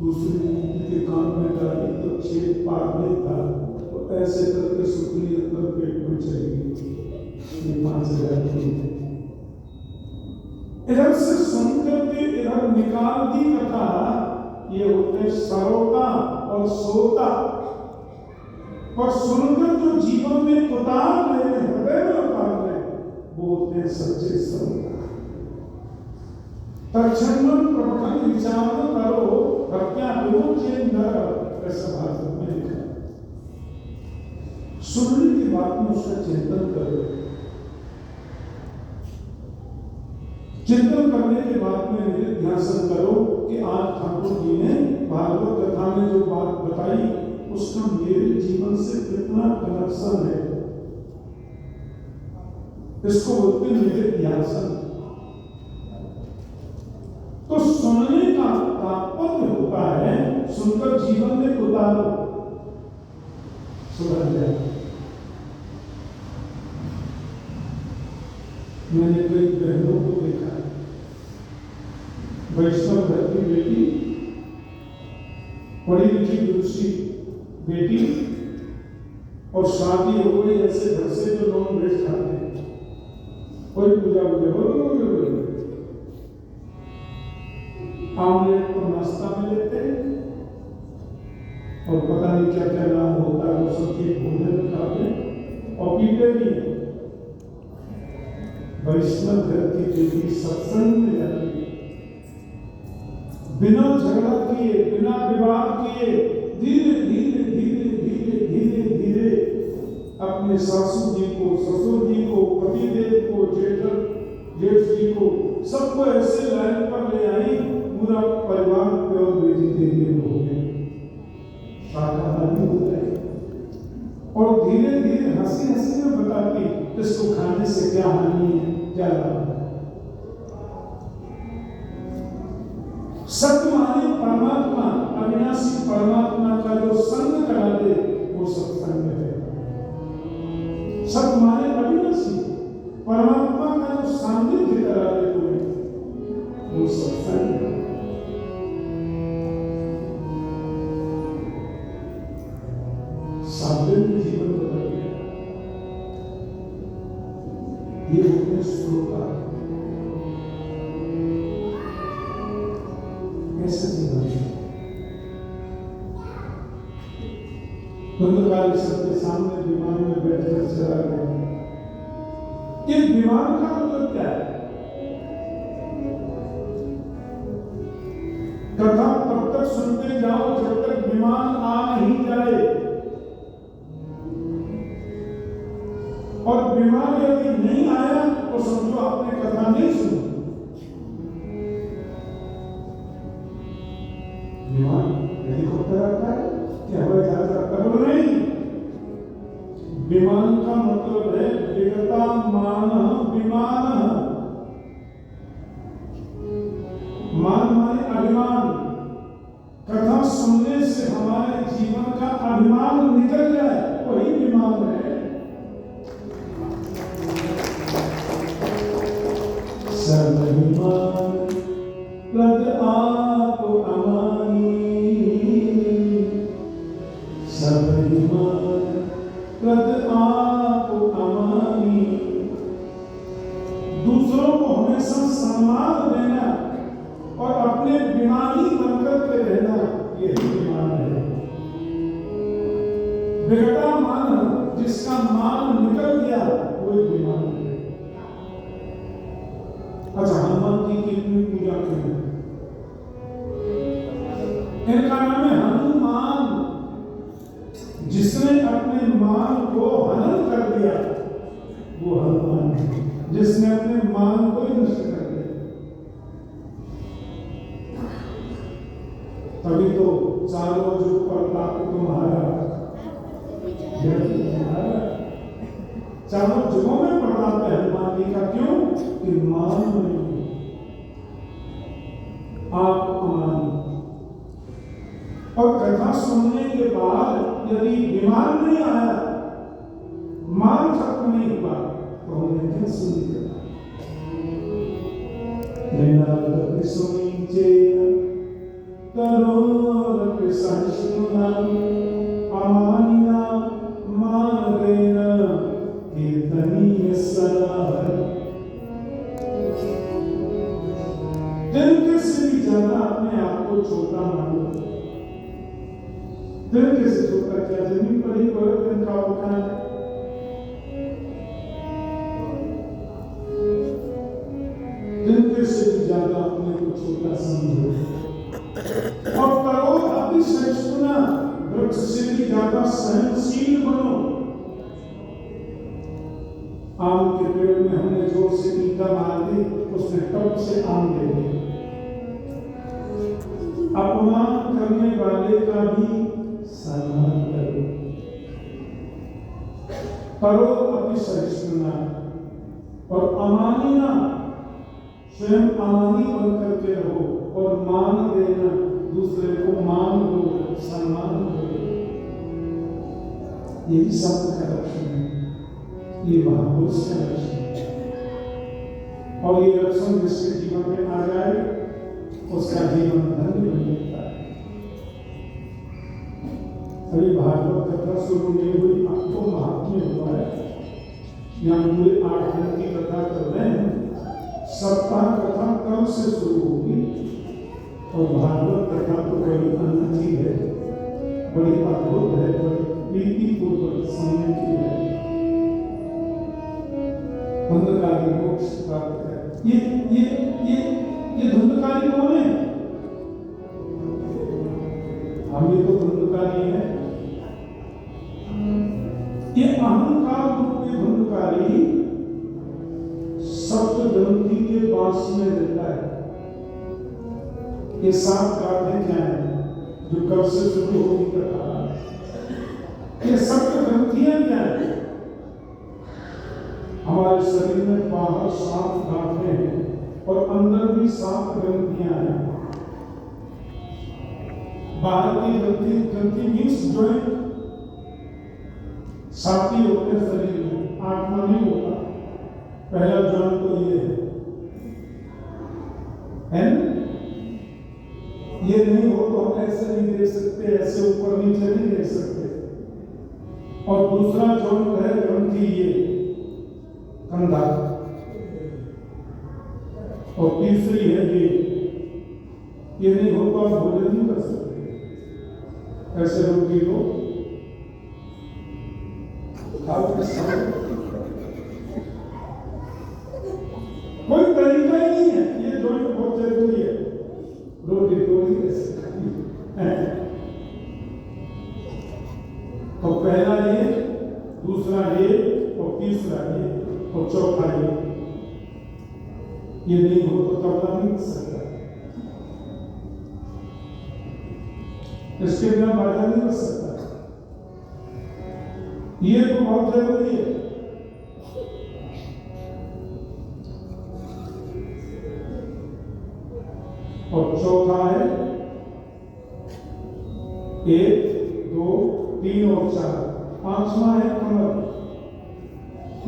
A: दूसरी मूर्ति के कान में डाली तो छेद पार नहीं था, तो ऐसे करके सुतली अंदर पेट में चली गई। ये 5000 की है। इधर से सुनकर के इधर निकाल दी कथा। ये होते सरोता और सोता, पर सुनकर जो जीवन में उतार ले, हृदय में उतार ले, वो होते सच्चे सरोता। तक्षण प्रबंधन विचार करो, हत्या ऐसा भाषण में लिखा। सुनने की बात में उसका चिंतन करो। चिंतन करने के बाद में ध्यान करो कि आज ठाकुर जी ने भागवत कथा में जो बात बताई उसका मेरे जीवन से कितना कनेक्शन है। इसको बोलते मेरे ध्यान। तो सुनने का तात्पर्य होता है सुनकर जीवन में उतारो, सुधर जाए। मैंने कई बहनों को देखा, वैष्णव घर की बेटी, पढ़ी लिखी दूसरी बेटी, और शादी हो गई ऐसे घर से जो नॉन वेज खाते हैं, कोई पूजा हो आमलेट को नाश्ता में लेते हैं और पता नहीं क्या क्या नाम होता है, वो सबके भोजन खाते और पीते भी हैं। वैष्णव घर की बेटी सत्संग में जाती है, बिना झगड़ा किए, बिना विवाद किए, धीरे धीरे धीरे धीरे धीरे धीरे अपने सासू जी को, ससुर जी को, पतिदेव को, जेठ जी को, सबको ऐसे लाइन पर ले आई, पूरा परिवार प्योर वेजिटेरियन हो गया, शाकाहारी हो गए। और धीरे धीरे हंसी हंसी में बताती इसको खाने से क्या हानि है, क्या लाभ है। सत्य माने परमात्मा, अविनाशी परमात्मा का जो संग करा दे वो सत्संग है। सत्य माने अविनाशी परमात्मा का जो सानिध्य करा दे वो सत्संग है। साधन जीवन बदल गया। ये होते श्रोता, ऐसा जीवन बंदकाल सबके सामने विमान में बैठकर चला गया। ये विमान का मतलब क्या है? कथा तब तक सुनते जाओ जब तक विमान आ नहीं जाए, और विमान यदि नहीं आया तो समझो आपने कथा नहीं सुनी। विमान हेलीकॉप्टर आता है क्या, हवाई जहाज आता है? नहीं, विमान का मतलब है विगतामान विमान। मान माने अभिमान। कथा सुनने से हमारे जीवन का अभिमान निकल जाए, वही विमान है। सर्वभिमान प्रद आप अमानी, सर्वभिमान प्रद आप अमानी। दूसरों को हमेशा सम्मान देना और अपने बीमारी बनकर के रहना, यही विमान है। बेटा मान, जिसका मान निकल गया वही विमान है। अच्छा, हनुमान जी की इतनी पूजा की, इनका नाम है हनुमान। जिसने अपने मान को हनन कर दिया वो उसने अपने मान को ही नष्ट कर दिया। तभी तो चारों जो प्रताप तुम्हारा, चारों जुगों में प्रताप है हनुमान जी का। क्यों? कि मान नहीं, आप अमानी। और कथा सुनने के बाद यदि बीमार नहीं आया, मान खत्म नहीं हुआ, तो हमने क्या सुनी कथा? सुनी चेन तरोरपि सहिष्णुनाम अमानिना मानवेन कीर्तनीय सलाह। तिनके से भी ज्यादा अपने आप को छोटा मानो। तिनके से छोटा क्या? जमीन पर ही पड़े तिनका होता है। तिनके से भी ज्यादा अपने को छोटा समझो। और करो अभी सहिष्णुना, वृक्ष से भी ज्यादा सहनशील बनो। आम के पेड़ में हमने जोर से ईंटा मार दी, उसने टप से आम दे दिया। अपमान करने वाले का भी सम्मान करो। करो अभी सहिष्णुना और अमानिना, स्वयं अमानी बनकर के रहो। और मान देना, दूसरे को मान दो, सम्मान दो। यही संत का लक्षण है, ये महापुरुष का लक्षण है। और ये लक्षण जिसके जीवन में आ जाए, उसका जीवन धन्य बन जाता है। अभी भागवत कथा शुरू नहीं हुई, आपको महात्म्य हुआ है। यहाँ पूरे 8 दिन की कथा कर रहे हैं। सप्ताह कथा कल से शुरू होगी। और भागवत कथा तो बड़ी अनूठी है, बड़ी अद्भुत है, बड़ी प्रीतिपूर्वक सुनने की है। धुंधकारी मोक्ष प्राप्त है। ये धुंधकारी कौन है? हम ये तो धुंधकारी है। ये अहंकार रूप में धुंधकारी सप्त ग्रंथि के पास में रहता है। ये 7 गाथें क्या है जो कल से शुरू होगी कथा? ये सप्त ग्रंथियां क्या है? हमारे शरीर में बाहर 7 गाथें हैं और अंदर भी 7 ग्रंथियां हैं। बाहर की ग्रंथि मीन्स जॉइंट, 7 ही होते हैं शरीर में, 8वां नहीं होता। पहला जॉइंट तो ये है ना? ये नहीं हो तो हम ऐसे नहीं देख सकते, ऐसे ऊपर नीचे नहीं देख सकते। और दूसरा जॉइंट है ग्रंथि, ये कंधा। और तीसरी है ये नहीं हो तो आप भोजन नहीं कर सकते। ऐसे रोटी लो, खाओ, कोई तरीका ही नहीं है। ये जॉइंट बहुत जरूरी है। रोटी थोड़ी ऐसे तो पहला ये, दूसरा ये, और तीसरा ये, और चौथा ये नहीं हो तो तबला नहीं कर सकता। इसके बिना बाजा नहीं कर सकता। ये तो बहुत जरूरी है। और चौथा है 1, 2, 3 और 4। 5वां है कमर।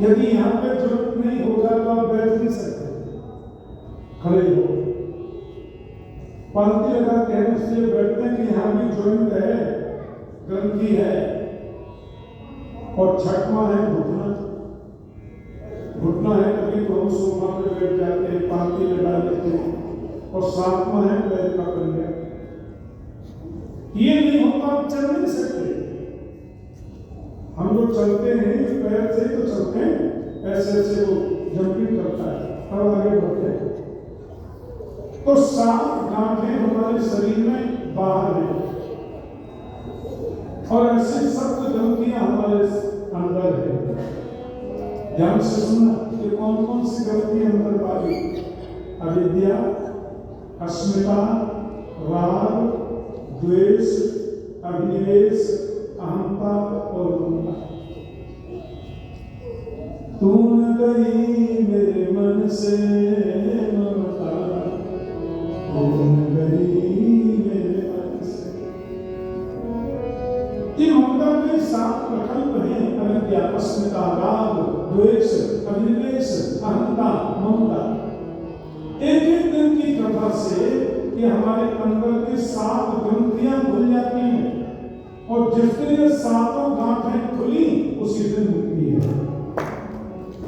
A: यदि यहाँ पे जॉइंट नहीं होगा तो आप बैठ नहीं सकते, खड़े हो। पंक्ति लगा के इसलिए बैठते हैं कि यहाँ भी जॉइंट है, ग्रंथि है। और 6वां है घुटना। घुटना है कभी तो हम सोफा पे बैठ जाते हैं, पंक्ति लगा लेते हैं। और 7वां है पैर का पंजा। ये नहीं होता आप चल नहीं सकते। हम लोग चलते हैं पैर से तो चलते हैं, ऐसे ऐसे वो जंपिंग करता है, तब आगे बढ़ते हैं। तो 7 गांठें हमारे शरीर में बाहर हैं और ऐसे 7 ग्रंथियां हमारे अंदर है। ध्यान से सुनना कि कौन कौन सी गलती अंदर वाली, अविद्या, अस्मिता, राग, द्वेष, अभिनिवेश, अहंता और ममता। तू न गई मेरे मन से ममता, तू न गई मेरे मन से। इन ममता के 7 प्रकल्प हैं, अविद्या, अस्मिता, राग, द्वेष, अभिनिवेश, अहंता, ममता। एक एक दिन की कथा से ये हमारे अंदर की 7 ग्रंथियां खुल जाती हैं, और जिस दिन ये 7 गांठें खुली उसी दिन मुक्ति है,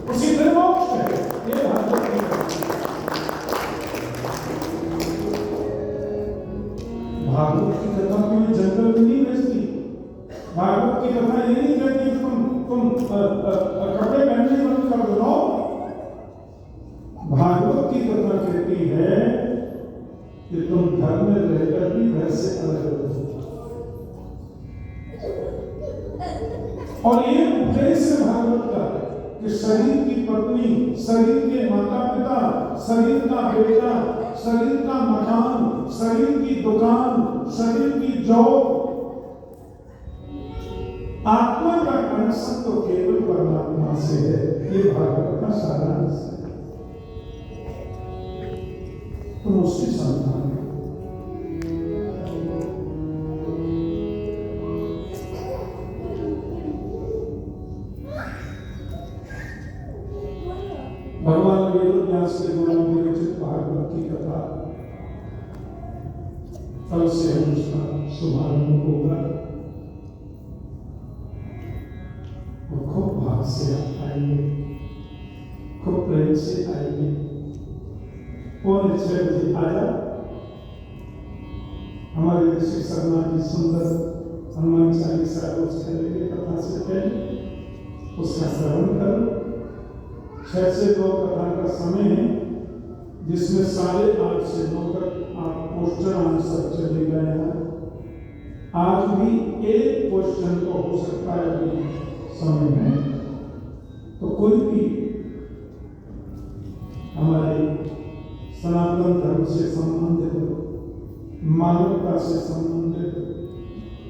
A: उसी दिन मोक्ष है। ये भागवत की कथा, भागवत की कथा कोई जंगल में नहीं भेजती। भागवत की कथा ये नहीं कहती तुम कपड़े पहनने बंद कर दो। भागवत की कथा कहती है कि तुम घर में रहकर भी घर से अलग हो। और ये उद्देश्य भागवत का कि शरीर की पत्नी, शरीर के माता पिता, शरीर का बेटा, शरीर का मकान, शरीर की दुकान, शरीर की जॉब, आत्मा का कनेक्शन तो केवल परमात्मा से है। ये भागवत का सारांश है। तुम उसकी संतान हो। भगवान वेदव्यास के द्वारा विरचित भागवत की कथा कल से हम उसका शुभारंभ होगा, और खूब भाव से आप आएंगे, खूब प्रेम से आएंगे। 6:45 बजे आया हमारे ऋषि शर्मा की सुंदर हनुमान चालीसा रोज करेंगे कथा से पहले, उसका श्रवण करो। 6 से 2 कथा का समय है, जिसमें 8:30 से 9 तक आप क्वेश्चन आंसर चले गए हैं। आज भी एक क्वेश्चन तो हो सकता है अभी समय में, तो कोई भी हमारे सनातन धर्म से संबंधित, मानवता से संबंधित,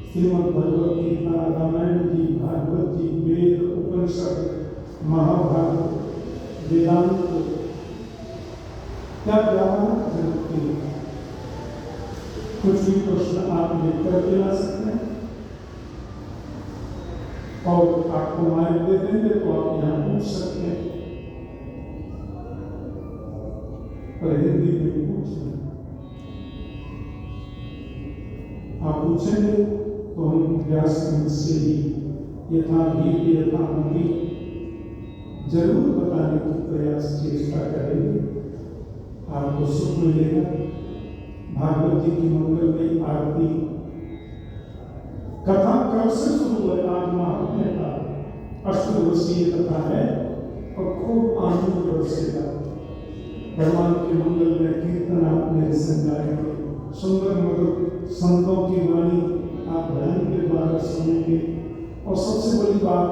A: श्रीमद् भगवत गीता, रामायण जी, भागवत जी, वेद, उपनिषद, महाभारत, वेदांत, क्या व्यावहारिक जगत के कुछ भी प्रश्न आप लेकर के ला सकते हैं, और आपको माइक दे देंगे तो आप यहाँ पूछ सकते हैं, पर हिंदी में पूछना। आप पूछेंगे तो हम व्यास से ही यथाभीति यथामति जरूर बताने की प्रयास चेष्टा करेंगे। आपको सुख मिलेगा। भागवत जी की मंगलमयी आरती कथा कब से शुरू है? आज महात्म्य का अष्टदिवसीय कथा है, और खूब आनंद बरसेगा। भगवान के मंगल में कीर्तन आप मेरे संग गाएंगे, सुंदर मधुर संतों की वाणी आप भजन के द्वारा सुनेंगे, और सबसे बड़ी बात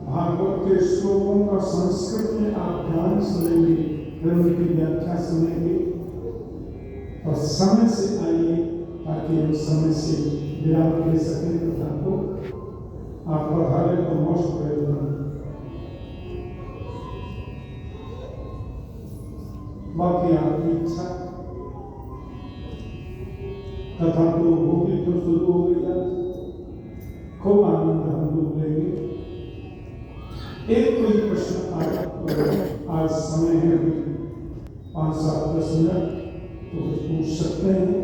A: भागवत के श्लोकों का संस्कृत में आप ध्यान सुनेंगे, फिर उनकी व्याख्या सुनेंगे। और समय से आइए ताकि हम समय से विराम दे सकें कथा को। आप पढ़ाए तो मोस्ट वेलकम। बाकी आपकी इच्छा, कथा तो होगी तो शुरू हो गई, खूब आनंद हम लोग लेंगे। एक कोई प्रश्न आया तो आज समय है 5-7-10 मिनट, तो पूछ सकते हैं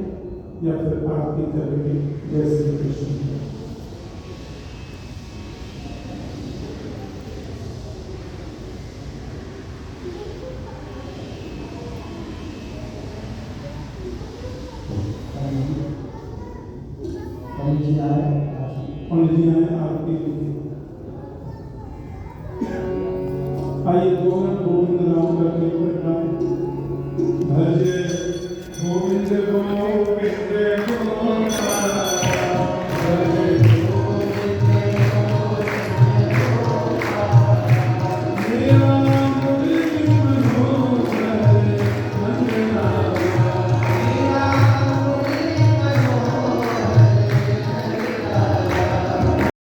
A: या फिर आरती करेंगे। जय श्री कृष्ण। पंडित जी आए आरती आइए। 2 मिनट गोविंद नाम का कीर्तन गाएं। भजे गोविंद